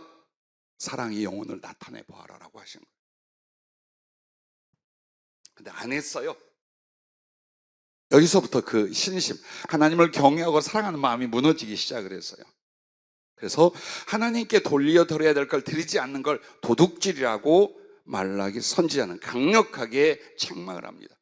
사랑의 영혼을 나타내 보아라라고 하신 거예요. 근데 안 했어요. 여기서부터 그 신심, 하나님을 경외하고 사랑하는 마음이 무너지기 시작을 했어요. 그래서 하나님께 돌려드려야 될 걸 드리지 않는 걸 도둑질이라고 말라기 선지자는 강력하게 책망을 합니다.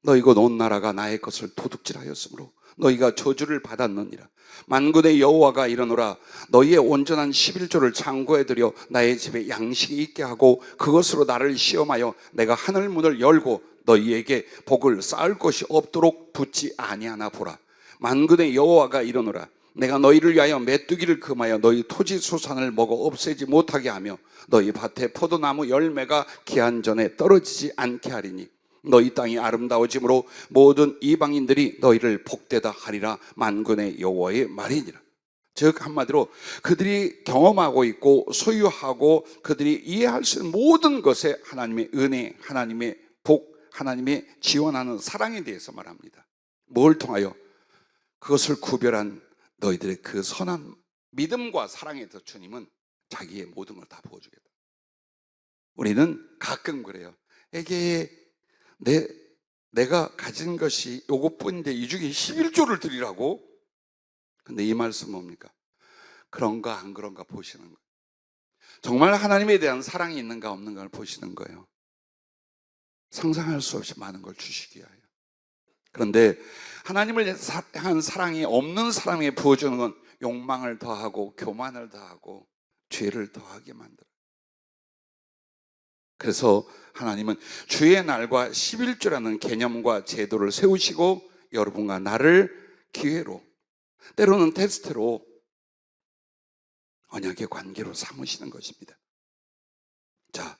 너희 곧 온 나라가 나의 것을 도둑질하였으므로 너희가 저주를 받았느니라. 만군의 여호와가 이르노라. 너희의 온전한 11조를 창고에 들여 나의 집에 양식이 있게 하고 그것으로 나를 시험하여 내가 하늘 문을 열고 너희에게 복을 쌓을 것이 없도록 붙지 아니하나 보라. 만군의 여호와가 이르노라. 내가 너희를 위하여 메뚜기를 금하여 너희 토지 수산을 먹어 없애지 못하게 하며 너희 밭에 포도나무 열매가 기한 전에 떨어지지 않게 하리니 너희 땅이 아름다워짐으로 모든 이방인들이 너희를 복되다 하리라. 만군의 여호와의 말이니라. 즉 한마디로 그들이 경험하고 있고 소유하고 그들이 이해할 수 있는 모든 것에 하나님의 은혜, 하나님의 복, 하나님의 지원하는 사랑에 대해서 말합니다. 뭘 통하여? 그것을 구별한 너희들의 그 선한 믿음과 사랑에 더 주님은 자기의 모든 걸 다 부어주겠다. 우리는 가끔 그래요. 내가 가진 것이 요것뿐인데 이 중에 11조를 드리라고? 근데 이 말씀 뭡니까? 그런가 안 그런가 보시는 거예요. 정말 하나님에 대한 사랑이 있는가 없는가를 보시는 거예요. 상상할 수 없이 많은 걸 주시기 위하여. 그런데 하나님을 향한 사랑이 없는 사람에게 부어주는 건 욕망을 더하고 교만을 더하고 죄를 더하게 만들어요. 그래서 하나님은 주의 날과 11조라는 개념과 제도를 세우시고 여러분과 나를 기회로, 때로는 테스트로, 언약의 관계로 삼으시는 것입니다. 자,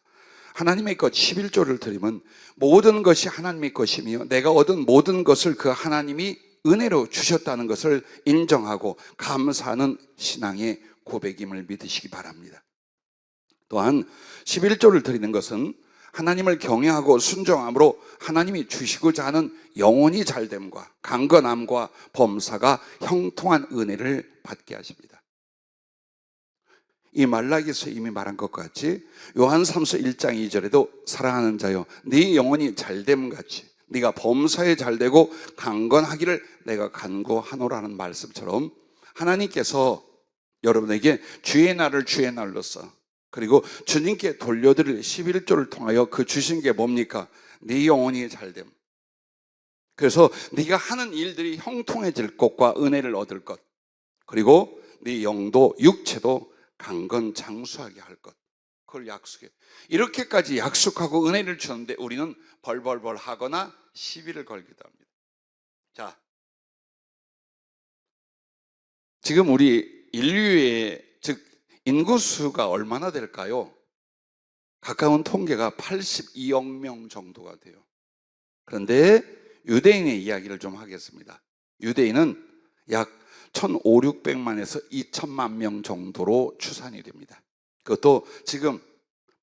하나님의 것 11조를 드리면 모든 것이 하나님의 것이며 내가 얻은 모든 것을 그 하나님이 은혜로 주셨다는 것을 인정하고 감사하는 신앙의 고백임을 믿으시기 바랍니다. 또한 11조를 드리는 것은 하나님을 경외하고 순종함으로 하나님이 주시고자 하는 영혼이 잘됨과 강건함과 범사가 형통한 은혜를 받게 하십니다. 이 말라기서 이미 말한 것 같이 요한삼서 1장 2절에도 사랑하는 자여 네 영혼이 잘됨 같이 네가 범사에 잘되고 강건하기를 내가 간구하노라는 말씀처럼 하나님께서 여러분에게 주의 날을 주의 날로서 그리고 주님께 돌려드릴 11조를 통하여 그 주신 게 뭡니까? 네 영혼이 잘됨. 그래서 네가 하는 일들이 형통해질 것과 은혜를 얻을 것, 그리고 네 영도 육체도 강건장수하게 할 것, 그걸 약속해. 이렇게까지 약속하고 은혜를 주는데 우리는 벌벌벌 하거나 시비를 걸기도 합니다. 자, 지금 우리 인류의 즉 인구수가 얼마나 될까요? 가까운 통계가 82억 명 정도가 돼요. 그런데 유대인의 이야기를 좀 하겠습니다. 유대인은 약 1,500~600만에서 2천만 명 정도로 추산이 됩니다. 그것도 지금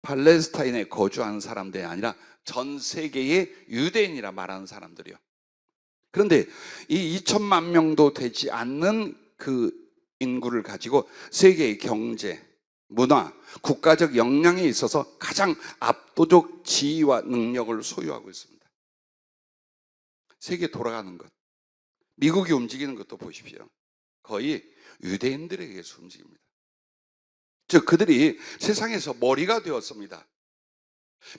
팔레스타인에 거주하는 사람들이 아니라 전 세계의 유대인이라 말하는 사람들이요. 그런데 이 2천만 명도 되지 않는 그 인구를 가지고 세계의 경제, 문화, 국가적 역량에 있어서 가장 압도적 지위와 능력을 소유하고 있습니다. 세계 돌아가는 것, 미국이 움직이는 것도 보십시오. 거의 유대인들에게 의해서 움직입니다. 즉 그들이 세상에서 머리가 되었습니다.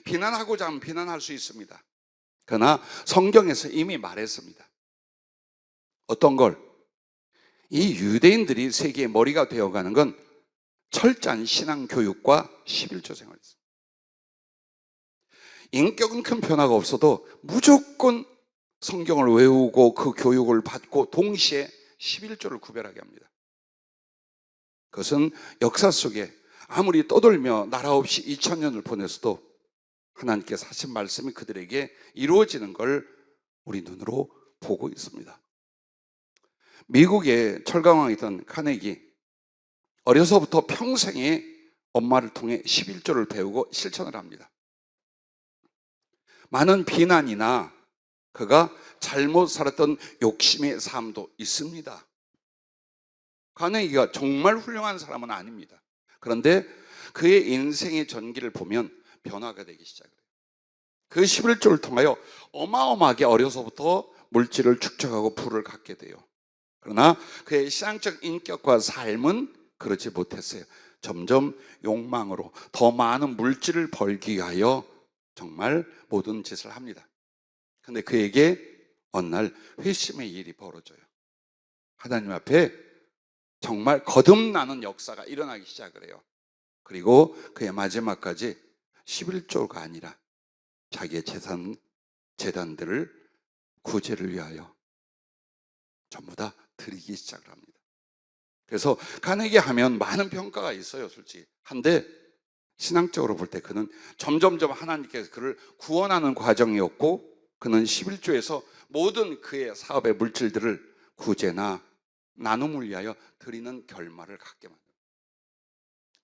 비난하고자 하면 비난할 수 있습니다. 그러나 성경에서 이미 말했습니다. 어떤 걸? 이 유대인들이 세계의 머리가 되어가는 건 철저한 신앙 교육과 11조 생활이었습니다. 인격은 큰 변화가 없어도 무조건 성경을 외우고 그 교육을 받고 동시에 11조를 구별하게 합니다. 그것은 역사 속에 아무리 떠돌며 나라 없이 2000년을 보냈어도 하나님께서 하신 말씀이 그들에게 이루어지는 걸 우리 눈으로 보고 있습니다. 미국의 철강왕이던 카네기, 어려서부터 평생에 엄마를 통해 11조를 배우고 실천을 합니다. 많은 비난이나 그가 잘못 살았던 욕심의 삶도 있습니다. 카네기가 정말 훌륭한 사람은 아닙니다. 그런데 그의 인생의 전기를 보면 변화가 되기 시작해요. 그 11조를 통하여 어마어마하게 어려서부터 물질을 축적하고 부를 갖게 돼요. 그러나 그의 신앙적 인격과 삶은 그렇지 못했어요. 점점 욕망으로 더 많은 물질을 벌기 위하여 정말 모든 짓을 합니다. 근데 그에게 어느 날 회심의 일이 벌어져요. 하나님 앞에 정말 거듭나는 역사가 일어나기 시작을 해요. 그리고 그의 마지막까지 11조가 아니라 자기의 재단들을 구제를 위하여 전부 다 드리기 시작을 합니다. 그래서 카네기 하면 많은 평가가 있어요, 솔직히. 한데 신앙적으로 볼 때 그는 점점점 하나님께서 그를 구원하는 과정이었고, 그는 11조에서 모든 그의 사업의 물질들을 구제나 나눔을 위하여 드리는 결말을 갖게 만듭니다.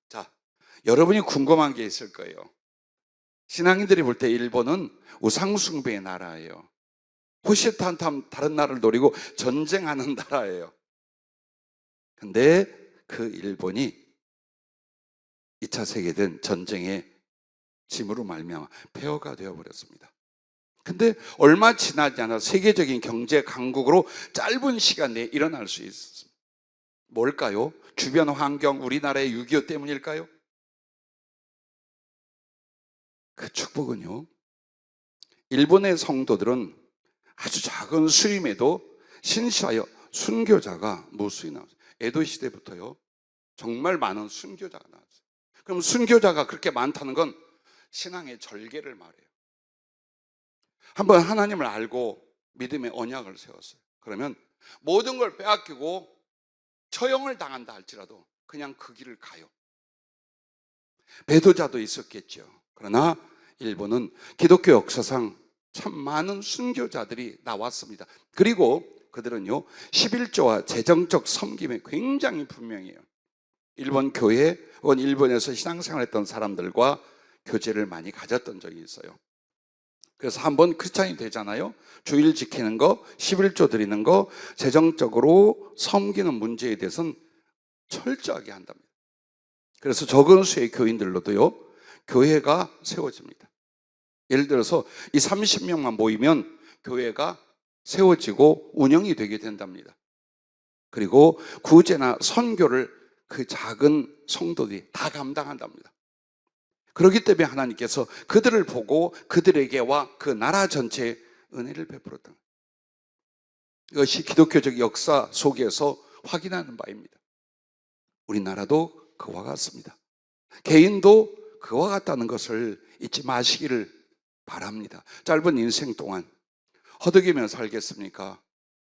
자, 여러분이 궁금한 게 있을 거예요. 신앙인들이 볼 때 일본은 우상숭배의 나라예요. 호시탐탐 다른 나라를 노리고 전쟁하는 나라예요. 근데 그 일본이 2차 세계대전 전쟁의 짐으로 말미암아 폐허가 되어버렸습니다. 근데 얼마 지나지 않아 세계적인 경제 강국으로 짧은 시간 내에 일어날 수 있었습니다. 뭘까요? 주변 환경, 우리나라의 6.25 때문일까요? 그 축복은요, 일본의 성도들은 아주 작은 수임에도 신시하여 순교자가 무수히 나왔어요. 에도 시대부터요, 정말 많은 순교자가 나왔어요. 그럼 순교자가 그렇게 많다는 건 신앙의 절개를 말해요. 한번 하나님을 알고 믿음의 언약을 세웠어요. 그러면 모든 걸 빼앗기고 처형을 당한다 할지라도 그냥 그 길을 가요. 배도자도 있었겠죠. 그러나 일본은 기독교 역사상 참 많은 순교자들이 나왔습니다. 그리고 그들은요, 11조와 재정적 섬김에 굉장히 분명해요. 일본 교회 혹은 일본에서 신앙생활했던 사람들과 교제를 많이 가졌던 적이 있어요. 그래서 한번 크리스찬이 되잖아요. 주일 지키는 거, 11조 드리는 거, 재정적으로 섬기는 문제에 대해서는 철저하게 한답니다. 그래서 적은 수의 교인들로도요, 교회가 세워집니다. 예를 들어서 이 30명만 모이면 교회가 세워지고 운영이 되게 된답니다. 그리고 구제나 선교를 그 작은 성도들이 다 감당한답니다. 그렇기 때문에 하나님께서 그들을 보고 그들에게와 그 나라 전체에 은혜를 베풀었던 거예요. 이것이 기독교적 역사 속에서 확인하는 바입니다. 우리나라도 그와 같습니다. 개인도 그와 같다는 것을 잊지 마시기를 바랍니다. 짧은 인생 동안 허덕이며 살겠습니까?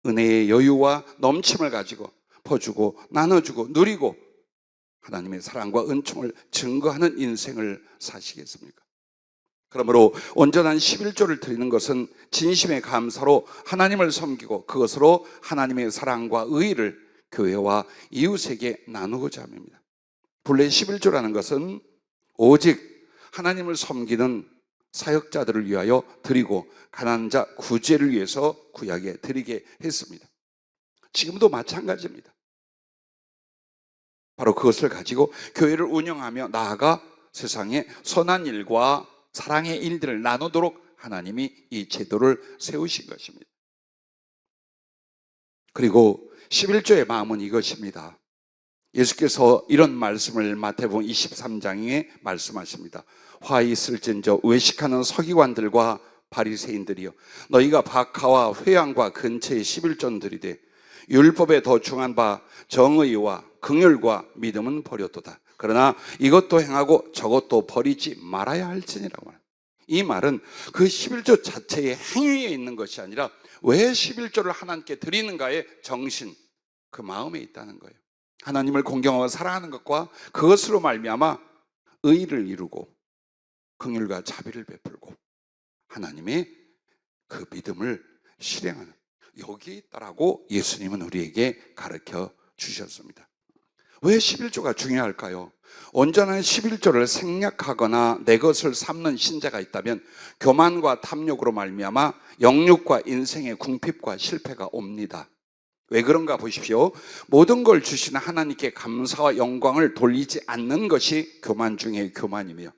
은혜의 여유와 넘침을 가지고 퍼주고 나눠주고 누리고 하나님의 사랑과 은총을 증거하는 인생을 사시겠습니까? 그러므로 온전한 11조를 드리는 것은 진심의 감사로 하나님을 섬기고 그것으로 하나님의 사랑과 의의를 교회와 이웃에게 나누고자 합니다. 본래 11조라는 것은 오직 하나님을 섬기는 사역자들을 위하여 드리고 가난한 자 구제를 위해서 구약에 드리게 했습니다. 지금도 마찬가지입니다. 바로 그것을 가지고 교회를 운영하며 나아가 세상에 선한 일과 사랑의 일들을 나누도록 하나님이 이 제도를 세우신 것입니다. 그리고 11조의 마음은 이것입니다. 예수께서 이런 말씀을 마태복음 23장에 말씀하십니다. 화 있을진저 외식하는 서기관들과 바리새인들이여, 너희가 박하와 회양과 근처에 11조 드리되 율법에 더 중한 바 정의와 긍휼과 믿음은 버렸도다. 그러나 이것도 행하고 저것도 버리지 말아야 할지니라고 말합니다. 이 말은 그 11조 자체의 행위에 있는 것이 아니라 왜 11조를 하나님께 드리는가의 정신, 그 마음에 있다는 거예요. 하나님을 공경하고 사랑하는 것과 그것으로 말미암아 의를 이루고 긍휼과 자비를 베풀고 하나님의 그 믿음을 실행하는, 여기에 있다라고 예수님은 우리에게 가르쳐 주셨습니다. 왜 11조가 중요할까요? 온전한 11조를 생략하거나 내 것을 삼는 신자가 있다면 교만과 탐욕으로 말미암아 영육과 인생의 궁핍과 실패가 옵니다. 왜 그런가 보십시오. 모든 걸 주시는 하나님께 감사와 영광을 돌리지 않는 것이 교만 중에 교만이며,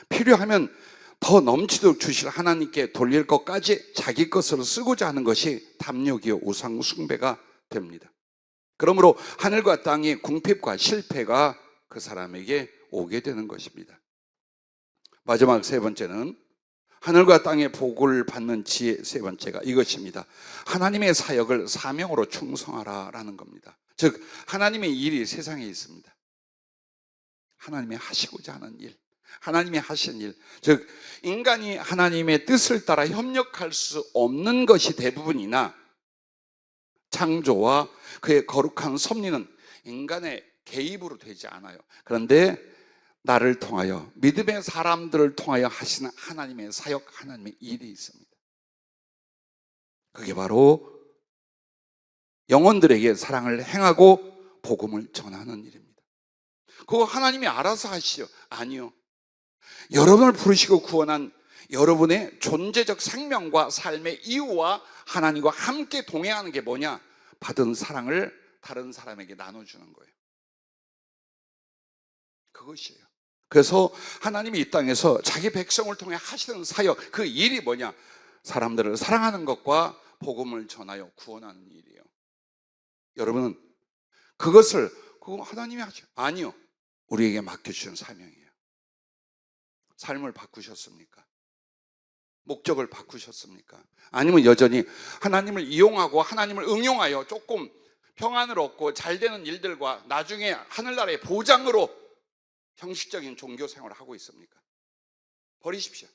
필요하면 더 넘치도록 주실 하나님께 돌릴 것까지 자기 것으로 쓰고자 하는 것이 탐욕이요 우상 숭배가 됩니다. 그러므로 하늘과 땅의 궁핍과 실패가 그 사람에게 오게 되는 것입니다. 마지막 세 번째는 하늘과 땅의 복을 받는 지혜, 세 번째가 이것입니다. 하나님의 사역을 사명으로 충성하라라는 겁니다. 즉 하나님의 일이 세상에 있습니다. 하나님이 하시고자 하는 일, 하나님이 하신 일, 즉 인간이 하나님의 뜻을 따라 협력할 수 없는 것이 대부분이나 창조와 그의 거룩한 섭리는 인간의 개입으로 되지 않아요. 그런데 나를 통하여, 믿음의 사람들을 통하여 하시는 하나님의 사역, 하나님의 일이 있습니다. 그게 바로 영혼들에게 사랑을 행하고 복음을 전하는 일입니다. 그거 하나님이 알아서 하시죠? 아니요. 여러분을 부르시고 구원한 여러분의 존재적 생명과 삶의 이유와 하나님과 함께 동행하는 게 뭐냐? 받은 사랑을 다른 사람에게 나눠주는 거예요. 그것이에요. 그래서 하나님이 이 땅에서 자기 백성을 통해 하시는 사역, 그 일이 뭐냐? 사람들을 사랑하는 것과 복음을 전하여 구원하는 일이에요. 여러분은 그것을 그거 하나님이 하죠? 아니요. 우리에게 맡겨주신 사명이에요. 삶을 바꾸셨습니까? 목적을 바꾸셨습니까? 아니면 여전히 하나님을 이용하고 하나님을 응용하여 조금 평안을 얻고 잘 되는 일들과 나중에 하늘나라의 보장으로 형식적인 종교 생활을 하고 있습니까? 버리십시오.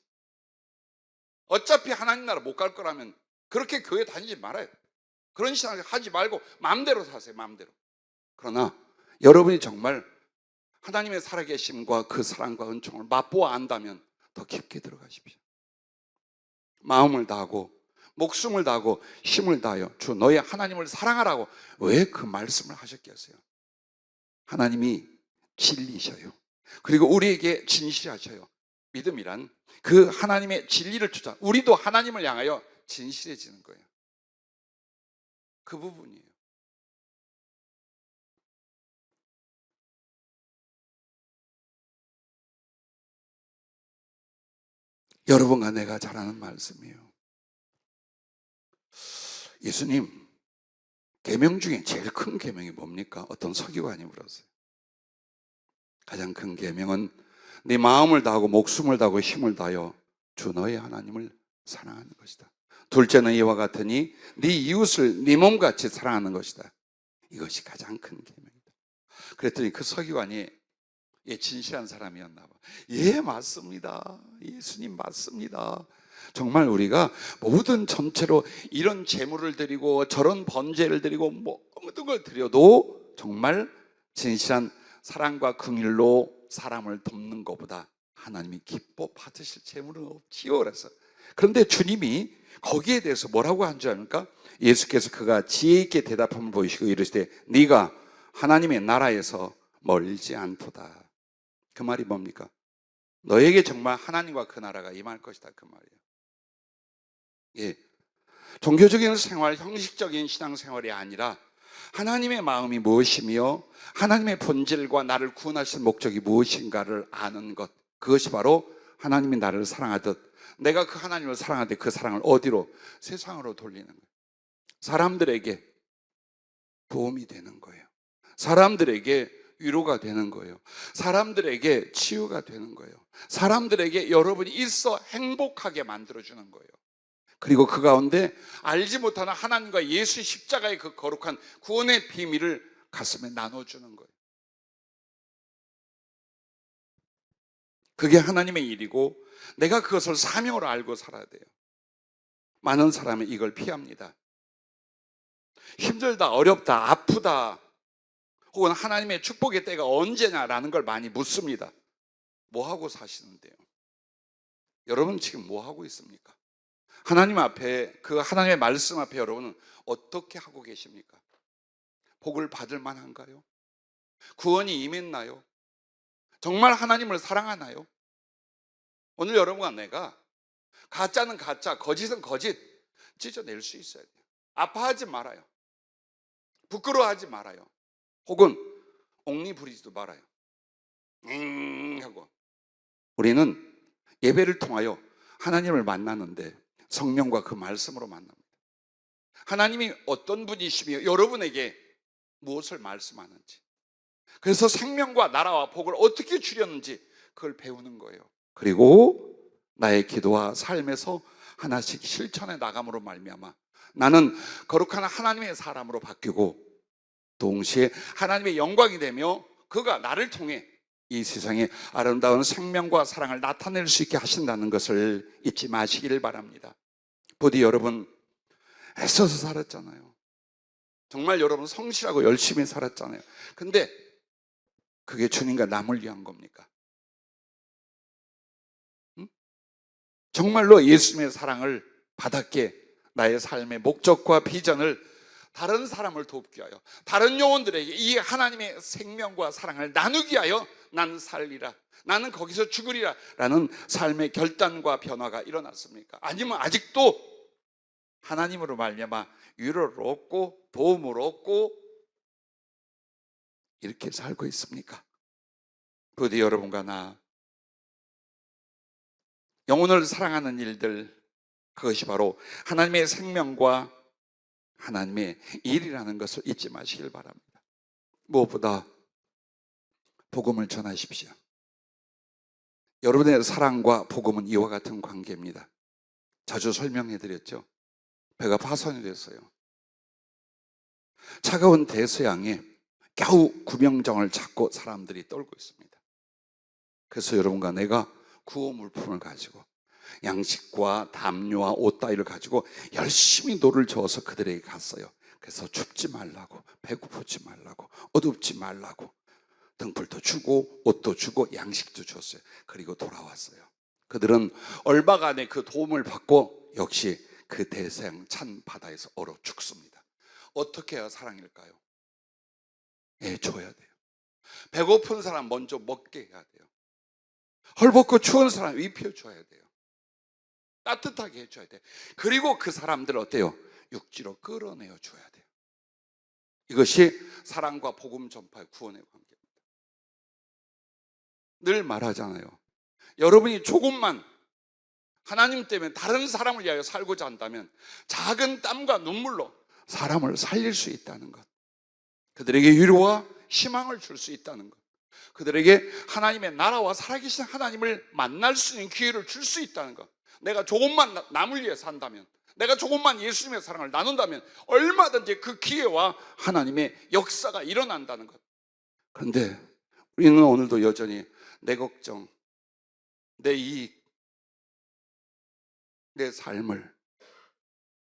어차피 하나님 나라 못 갈 거라면 그렇게 교회 다니지 말아요. 그런 신앙 하지 말고 마음대로 사세요. 마음대로. 그러나 여러분이 정말 하나님의 살아계심과 그 사랑과 은총을 맛보아 안다면 더 깊게 들어가십시오. 마음을 다하고 목숨을 다하고 힘을 다하여 주 너의 하나님을 사랑하라고 왜 그 말씀을 하셨겠어요? 하나님이 진리셔요. 그리고 우리에게 진실하셔요. 믿음이란 그 하나님의 진리를 주자. 우리도 하나님을 향하여 진실해지는 거예요. 그 부분이에요. 여러분과 내가 잘 아는 말씀이에요. 예수님 계명 중에 제일 큰 계명이 뭡니까? 어떤 서기관이 물었어요. 가장 큰 계명은 네 마음을 다하고 목숨을 다하고 힘을 다하여 주 너의 하나님을 사랑하는 것이다. 둘째는 이와 같으니 네 이웃을 네 몸같이 사랑하는 것이다. 이것이 가장 큰 계명이다. 그랬더니 그 서기관이 진실한 사람이었나 봐. 예, 맞습니다. 예수님 맞습니다. 정말 우리가 모든 전체로 이런 제물을 드리고 저런 번제를 드리고 모든 걸 드려도 정말 진실한 사랑과 긍휼로 사람을 돕는 것보다 하나님이 기뻐 받으실 제물은 없지요. 그래서 그런데 주님이 거기에 대해서 뭐라고 한 줄 아닙니까? 예수께서 그가 지혜 있게 대답함을 보이시고 이르시되 네가 하나님의 나라에서 멀지 않도다. 그 말이 뭡니까? 너에게 정말 하나님과 그 나라가 임할 것이다. 그 말이에요. 예, 종교적인 생활, 형식적인 신앙생활이 아니라 하나님의 마음이 무엇이며 하나님의 본질과 나를 구원하실 목적이 무엇인가를 아는 것, 그것이 바로 하나님이 나를 사랑하듯 내가 그 하나님을 사랑하듯 그 사랑을 어디로? 세상으로 돌리는 거예요. 사람들에게 도움이 되는 거예요. 사람들에게 위로가 되는 거예요. 사람들에게 치유가 되는 거예요. 사람들에게 여러분이 있어 행복하게 만들어주는 거예요. 그리고 그 가운데 알지 못하는 하나님과 예수 십자가의 그 거룩한 구원의 비밀을 가슴에 나눠주는 거예요. 그게 하나님의 일이고 내가 그것을 사명으로 알고 살아야 돼요. 많은 사람이 이걸 피합니다. 힘들다, 어렵다, 아프다, 혹은 하나님의 축복의 때가 언제냐라는 걸 많이 묻습니다. 뭐 하고 사시는데요? 여러분 지금 뭐 하고 있습니까? 하나님 앞에, 그 하나님의 말씀 앞에 여러분은 어떻게 하고 계십니까? 복을 받을 만한가요? 구원이 임했나요? 정말 하나님을 사랑하나요? 오늘 여러분과 내가 가짜는 가짜, 거짓은 거짓 찢어낼 수 있어야 돼요. 아파하지 말아요. 부끄러워하지 말아요. 혹은 옥리 부리지도 말아요. 하고. 우리는 예배를 통하여 하나님을 만나는데 성령과 그 말씀으로 만납니다. 하나님이 어떤 분이시며 여러분에게 무엇을 말씀하는지, 그래서 생명과 나라와 복을 어떻게 주렸는지 그걸 배우는 거예요. 그리고 나의 기도와 삶에서 하나씩 실천해 나감으로 말미암아 나는 거룩한 하나님의 사람으로 바뀌고 동시에 하나님의 영광이 되며 그가 나를 통해 이 세상에 아름다운 생명과 사랑을 나타낼 수 있게 하신다는 것을 잊지 마시기를 바랍니다. 부디 여러분 애써서 살았잖아요. 정말 여러분 성실하고 열심히 살았잖아요. 근데 그게 주님과 남을 위한 겁니까? 정말로 예수님의 사랑을 받았기에 나의 삶의 목적과 비전을 다른 사람을 돕기 위하여, 다른 영혼들에게 이 하나님의 생명과 사랑을 나누기 위하여 나는 살리라, 나는 거기서 죽으리라 라는 삶의 결단과 변화가 일어났습니까? 아니면 아직도 하나님으로 말미암아 위로를 얻고 도움을 얻고 이렇게 살고 있습니까? 부디 여러분과 나 영혼을 사랑하는 일들, 그것이 바로 하나님의 생명과 하나님의 일이라는 것을 잊지 마시길 바랍니다. 무엇보다 복음을 전하십시오. 여러분의 사랑과 복음은 이와 같은 관계입니다. 자주 설명해 드렸죠. 배가 파손이 됐어요. 차가운 대서양에 겨우 구명정을 잡고 사람들이 떨고 있습니다. 그래서 여러분과 내가 구호 물품을 가지고 양식과 담요와 옷 따위를 가지고 열심히 노를 저어서 그들에게 갔어요. 그래서 춥지 말라고, 배고프지 말라고, 어둡지 말라고 등불도 주고 옷도 주고 양식도 줬어요. 그리고 돌아왔어요. 그들은 얼마간의 그 도움을 받고 역시 그 대서양 찬 바다에서 얼어 죽습니다. 어떻게 해야 사랑일까요? 줘야 돼요. 배고픈 사람 먼저 먹게 해야 돼요. 헐벗고 추운 사람 입혀줘야 돼요. 따뜻하게 해줘야 돼요. 그리고 그 사람들 어때요? 육지로 끌어내어 줘야 돼요. 이것이 사랑과 복음 전파의 구원의 관계입니다. 늘 말하잖아요. 여러분이 조금만 하나님 때문에 다른 사람을 위하여 살고자 한다면 작은 땀과 눈물로 사람을 살릴 수 있다는 것, 그들에게 위로와 희망을 줄 수 있다는 것, 그들에게 하나님의 나라와 살아계신 하나님을 만날 수 있는 기회를 줄 수 있다는 것, 내가 조금만 남을 위해 산다면, 내가 조금만 예수님의 사랑을 나눈다면 얼마든지 그 기회와 하나님의 역사가 일어난다는 것. 그런데 우리는 오늘도 여전히 내 걱정, 내 이익, 내 삶을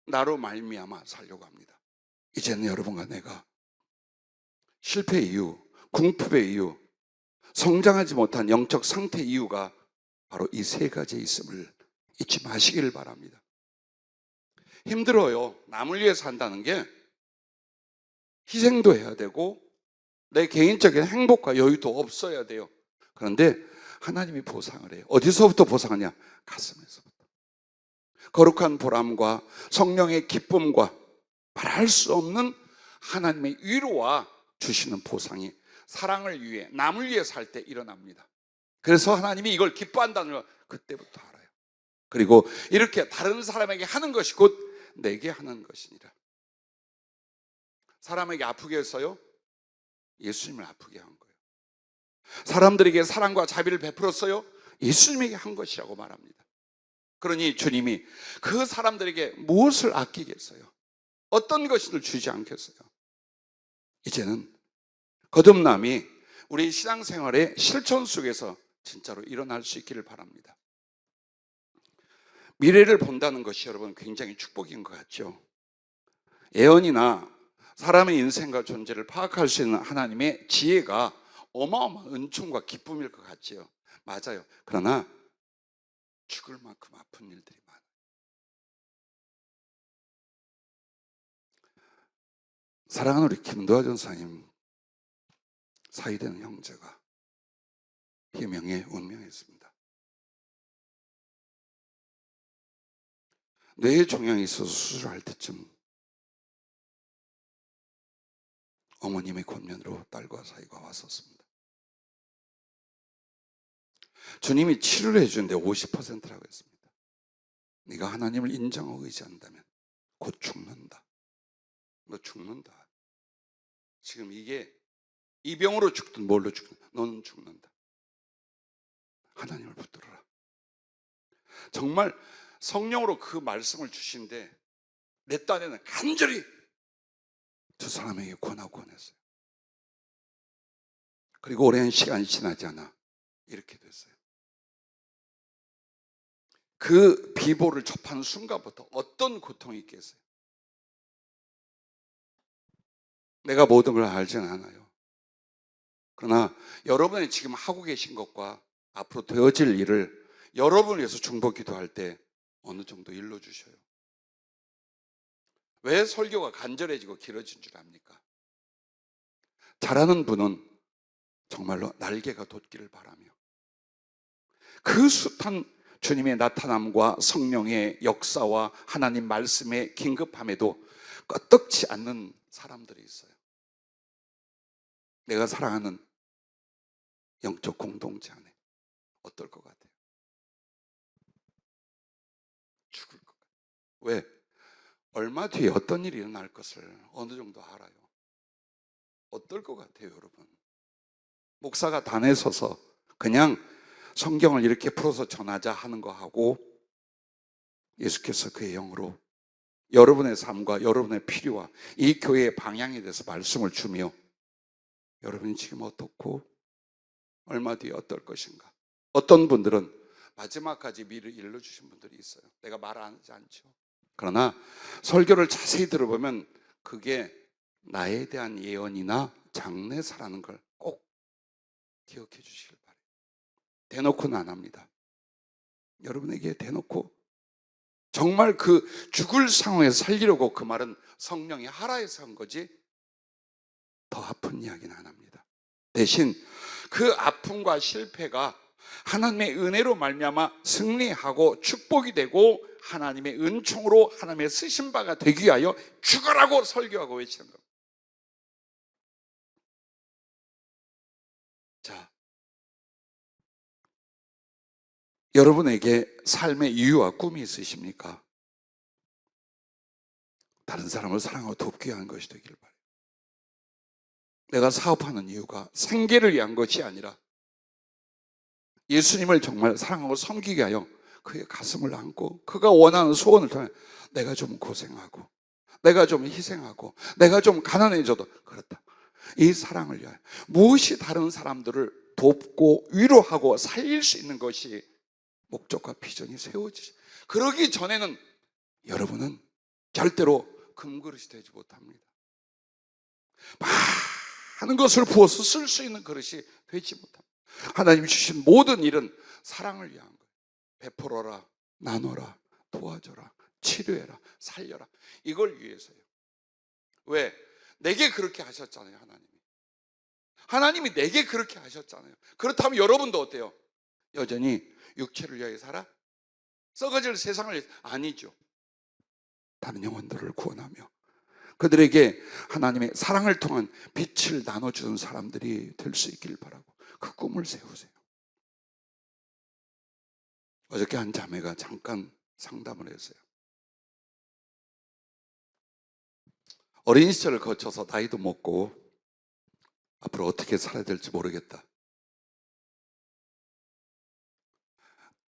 나로 말미암아 살려고 합니다. 이제는 여러분과 내가 실패 이유, 궁핍의 이유, 성장하지 못한 영적 상태 이유가 바로 이 세 가지에 있음을 잊지 마시기를 바랍니다. 힘들어요. 남을 위해 산다는 게 희생도 해야 되고 내 개인적인 행복과 여유도 없어야 돼요. 그런데 하나님이 보상을 해요. 어디서부터 보상하냐? 가슴에서부터. 거룩한 보람과 성령의 기쁨과 말할 수 없는 하나님의 위로와 주시는 보상이 사랑을 위해, 남을 위해 살 때 일어납니다. 그래서 하나님이 이걸 기뻐한다는 걸 그때부터 알아요. 그리고 이렇게 다른 사람에게 하는 것이 곧 내게 하는 것이니라. 사람에게 아프게 했어요? 예수님을 아프게 한 거예요. 사람들에게 사랑과 자비를 베풀었어요? 예수님에게 한 것이라고 말합니다. 그러니 주님이 그 사람들에게 무엇을 아끼겠어요? 어떤 것을 주지 않겠어요? 이제는 거듭남이 우리 신앙생활의 실천 속에서 진짜로 일어날 수 있기를 바랍니다. 미래를 본다는 것이 여러분 굉장히 축복인 것 같죠? 예언이나 사람의 인생과 존재를 파악할 수 있는 하나님의 지혜가 어마어마한 은총과 기쁨일 것 같지요. 맞아요. 그러나 죽을 만큼 아픈 일들이 많아요. 사랑하는 우리 김도하 전사님 사이되는 형제가 비명에 운명했습니다. 뇌에 종양이 있어서 수술할 때쯤 어머님의 권면으로 딸과 사이가 왔었습니다. 주님이 치료를 해주는데 50%라고 했습니다. 네가 하나님을 인정하고 의지한다면 곧 죽는다. 너 죽는다. 지금 이게 이 병으로 죽든 뭘로 죽든 너는 죽는다. 하나님을 붙들어라. 정말 성령으로 그 말씀을 주신데 내 딴에는 간절히 두 사람에게 권했어요. 그리고 오랜 시간이 지나지 않아 이렇게 됐어요. 그 비보를 접하는 순간부터 어떤 고통이 있겠어요? 내가 모든 걸 알지는 않아요. 그러나 여러분이 지금 하고 계신 것과 앞으로 되어질 일을 여러분을 위해서 중보 기도할 때 어느 정도 일러주셔요. 왜 설교가 간절해지고 길어진 줄 압니까? 잘하는 분은 정말로 날개가 돋기를 바라며 그 숱한 주님의 나타남과 성령의 역사와 하나님 말씀의 긴급함에도 끄떡지 않는 사람들이 있어요. 내가 사랑하는 영적 공동체 안에 어떨 것 같아요? 죽을 것 같아요. 왜? 얼마 뒤에 어떤 일이 일어날 것을 어느 정도 알아요. 어떨 것 같아요, 여러분? 목사가 단에 서서 그냥 성경을 이렇게 풀어서 전하자 하는 거 하고 예수께서 그의 영으로 여러분의 삶과 여러분의 필요와 이 교회의 방향에 대해서 말씀을 주며 여러분이 지금 어떻고 얼마 뒤에 어떨 것인가. 어떤 분들은 마지막까지 미리 일러주신 분들이 있어요. 내가 말하지 않죠. 그러나 설교를 자세히 들어보면 그게 나에 대한 예언이나 장래사라는 걸 꼭 기억해 주시길 바라요. 대놓고는 안 합니다. 여러분에게 대놓고 정말 그 죽을 상황에서 살리려고 그 말은 성령이 하라 해서 한 거지 더 아픈 이야기는 안 합니다. 대신 그 아픔과 실패가 하나님의 은혜로 말미암아 승리하고 축복이 되고 하나님의 은총으로 하나님의 쓰신 바가 되기 위하여 죽어라고 설교하고 외치는 겁니다. 자, 여러분에게 삶의 이유와 꿈이 있으십니까? 다른 사람을 사랑하고 돕기 위한 것이 되길 바라요. 내가 사업하는 이유가 생계를 위한 것이 아니라 예수님을 정말 사랑하고 섬기게 하여 그의 가슴을 안고 그가 원하는 소원을 통해 내가 좀 고생하고 내가 좀 희생하고 내가 좀 가난해져도 그렇다. 이 사랑을 위하여 무엇이 다른 사람들을 돕고 위로하고 살릴 수 있는 것이 목적과 비전이 세워지죠. 그러기 전에는 여러분은 절대로 금그릇이 되지 못합니다. 많은 것을 부어서 쓸 수 있는 그릇이 되지 못합니다. 하나님이 주신 모든 일은 사랑을 위한 거예요. 베풀어라, 나눠라, 도와줘라, 치료해라, 살려라. 이걸 위해서요. 왜? 내게 그렇게 하셨잖아요, 하나님이. 하나님이 내게 그렇게 하셨잖아요. 그렇다면 여러분도 어때요? 여전히 육체를 위하여 살아? 썩어질 세상을 위해서? 아니죠. 다른 영혼들을 구원하며 그들에게 하나님의 사랑을 통한 빛을 나눠주는 사람들이 될 수 있길 바라고 그 꿈을 세우세요. 어저께 한 자매가 잠깐 상담을 했어요. 어린 시절을 거쳐서 나이도 먹고 앞으로 어떻게 살아야 될지 모르겠다.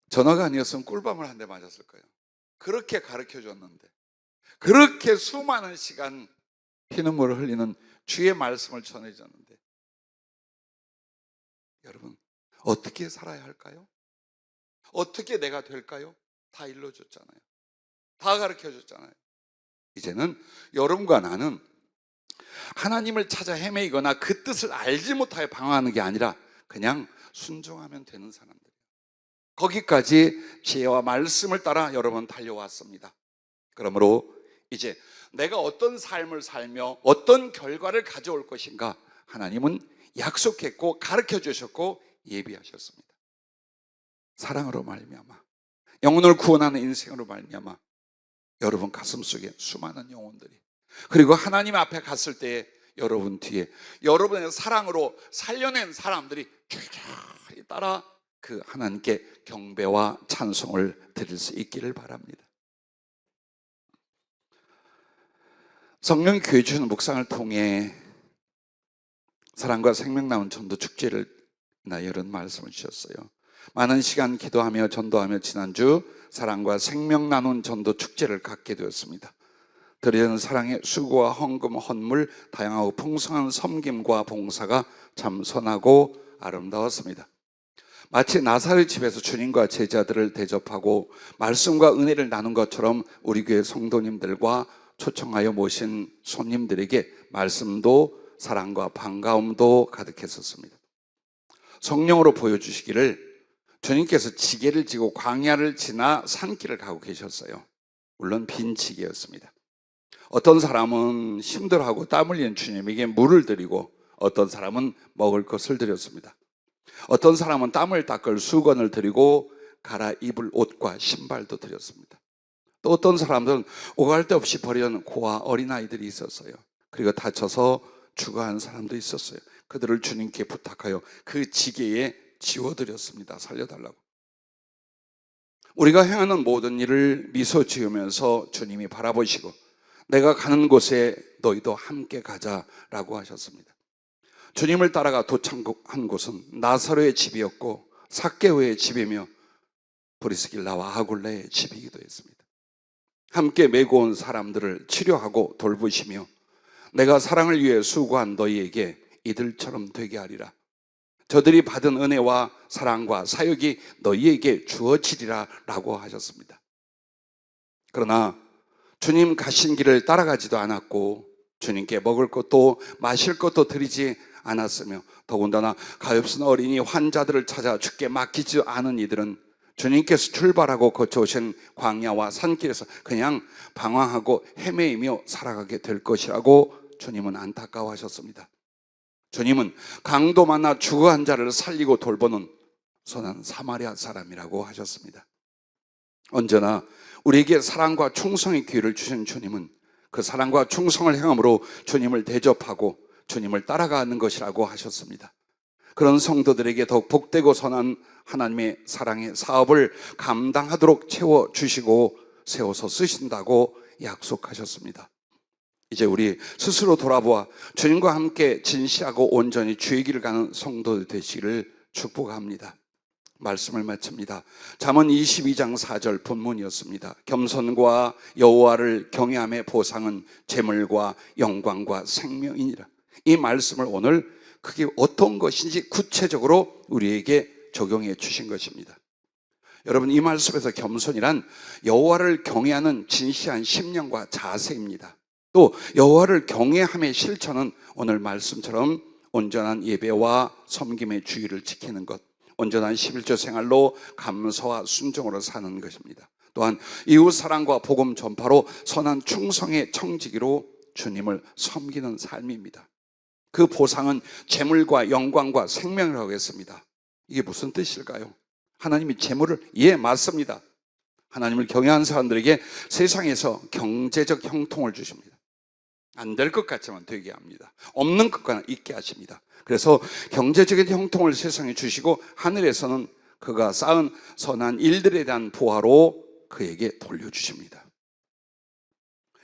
전화가 아니었으면 꿀밤을 한 대 맞았을 거예요. 그렇게 가르쳐 줬는데 그렇게 수많은 시간 피눈물을 흘리는 주의 말씀을 전해줬는데 여러분 어떻게 살아야 할까요? 어떻게 내가 될까요? 다 일러줬잖아요. 다 가르쳐줬잖아요. 이제는 여러분과 나는 하나님을 찾아 헤매이거나 그 뜻을 알지 못하여 방황하는 게 아니라 그냥 순종하면 되는 사람들. 거기까지 지혜와 말씀을 따라 여러분 달려왔습니다. 그러므로 이제 내가 어떤 삶을 살며 어떤 결과를 가져올 것인가 하나님은 약속했고 가르쳐 주셨고 예비하셨습니다. 사랑으로 말미암아, 영혼을 구원하는 인생으로 말미암아 여러분 가슴속에 수많은 영혼들이, 그리고 하나님 앞에 갔을 때에 여러분 뒤에 여러분의 사랑으로 살려낸 사람들이 줄줄이 따라 그 하나님께 경배와 찬송을 드릴 수 있기를 바랍니다. 성령 교회 주는 묵상을 통해 사랑과 생명 나눈 전도 축제를 이런 말씀을 주셨어요. 많은 시간 기도하며 전도하며 지난주 사랑과 생명 나눈 전도 축제를 갖게 되었습니다. 드리는 사랑의 수고와 헌금, 헌물, 다양하고 풍성한 섬김과 봉사가 참 선하고 아름다웠습니다. 마치 나사렛 집에서 주님과 제자들을 대접하고 말씀과 은혜를 나눈 것처럼 우리 교회 성도님들과 초청하여 모신 손님들에게 말씀도 사랑과 반가움도 가득했었습니다. 성령으로 보여주시기를 주님께서 지게를 지고 광야를 지나 산길을 가고 계셨어요. 물론 빈 지게였습니다. 어떤 사람은 힘들어하고 땀 흘리는 주님에게 물을 드리고 어떤 사람은 먹을 것을 드렸습니다. 어떤 사람은 땀을 닦을 수건을 드리고 갈아입을 옷과 신발도 드렸습니다. 또 어떤 사람들은 오갈 데 없이 버리는 고아 어린아이들이 있었어요. 그리고 다쳐서 죽어간 사람도 있었어요. 그들을 주님께 부탁하여 그 지게에 지워드렸습니다. 살려달라고. 우리가 행하는 모든 일을 미소 지으면서 주님이 바라보시고 내가 가는 곳에 너희도 함께 가자라고 하셨습니다. 주님을 따라가 도착한 곳은 나사로의 집이었고 삭개오의 집이며 브리스길라와 아굴라의 집이기도 했습니다. 함께 메고 온 사람들을 치료하고 돌보시며 내가 사랑을 위해 수고한 너희에게 이들처럼 되게 하리라. 저들이 받은 은혜와 사랑과 사역이 너희에게 주어지리라 라고 하셨습니다. 그러나 주님 가신 길을 따라가지도 않았고 주님께 먹을 것도 마실 것도 드리지 않았으며 더군다나 가엾은 어린이 환자들을 찾아 주께 맡기지 않은 이들은 주님께서 출발하고 거쳐오신 광야와 산길에서 그냥 방황하고 헤매이며 살아가게 될 것이라고 주님은 안타까워하셨습니다. 주님은 강도 만나 죽어간 자를 살리고 돌보는 선한 사마리아 사람이라고 하셨습니다. 언제나 우리에게 사랑과 충성의 기회를 주신 주님은 그 사랑과 충성을 행함으로 주님을 대접하고 주님을 따라가는 것이라고 하셨습니다. 그런 성도들에게 더욱 복되고 선한 하나님의 사랑의 사업을 감당하도록 채워주시고 세워서 쓰신다고 약속하셨습니다. 이제 우리 스스로 돌아보아 주님과 함께 진실하고 온전히 주의 길을 가는 성도 되시기를 축복합니다. 말씀을 마칩니다. 잠언 22장 4절 본문이었습니다. 겸손과 여호와를 경외함의 보상은 재물과 영광과 생명이니라. 이 말씀을 오늘 그게 어떤 것인지 구체적으로 우리에게 적용해 주신 것입니다. 여러분, 이 말씀에서 겸손이란 여호와를 경외하는 진실한 심령과 자세입니다. 또 여호와를 경외함의 실천은 오늘 말씀처럼 온전한 예배와 섬김의 주의를 지키는 것, 온전한 11조 생활로 감사와 순종으로 사는 것입니다. 또한 이웃 사랑과 복음 전파로 선한 충성의 청지기로 주님을 섬기는 삶입니다. 그 보상은 재물과 영광과 생명이라고 했습니다. 이게 무슨 뜻일까요? 하나님이 재물을, 맞습니다. 하나님을 경외하는 사람들에게 세상에서 경제적 형통을 주십니다. 안 될 것 같지만 되게 합니다. 없는 것과는 있게 하십니다. 그래서 경제적인 형통을 세상에 주시고 하늘에서는 그가 쌓은 선한 일들에 대한 보화로 그에게 돌려주십니다.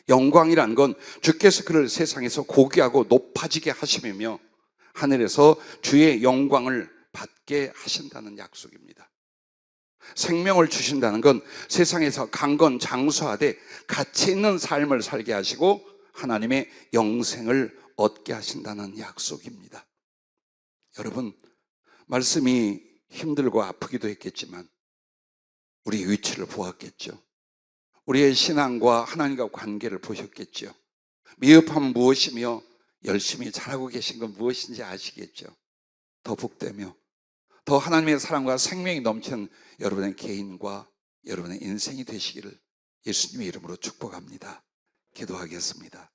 영광이란 건 주께서 그를 세상에서 고귀하고 높아지게 하심이며 하늘에서 주의 영광을 받게 하신다는 약속입니다. 생명을 주신다는 건 세상에서 강건 장수하되 가치 있는 삶을 살게 하시고 하나님의 영생을 얻게 하신다는 약속입니다. 여러분, 말씀이 힘들고 아프기도 했겠지만 우리 위치를 보았겠죠. 우리의 신앙과 하나님과 관계를 보셨겠죠. 미흡함은 무엇이며 열심히 잘하고 계신 건 무엇인지 아시겠죠. 더 복되며 더 하나님의 사랑과 생명이 넘치는 여러분의 개인과 여러분의 인생이 되시기를 예수님의 이름으로 축복합니다. 기도하겠습니다.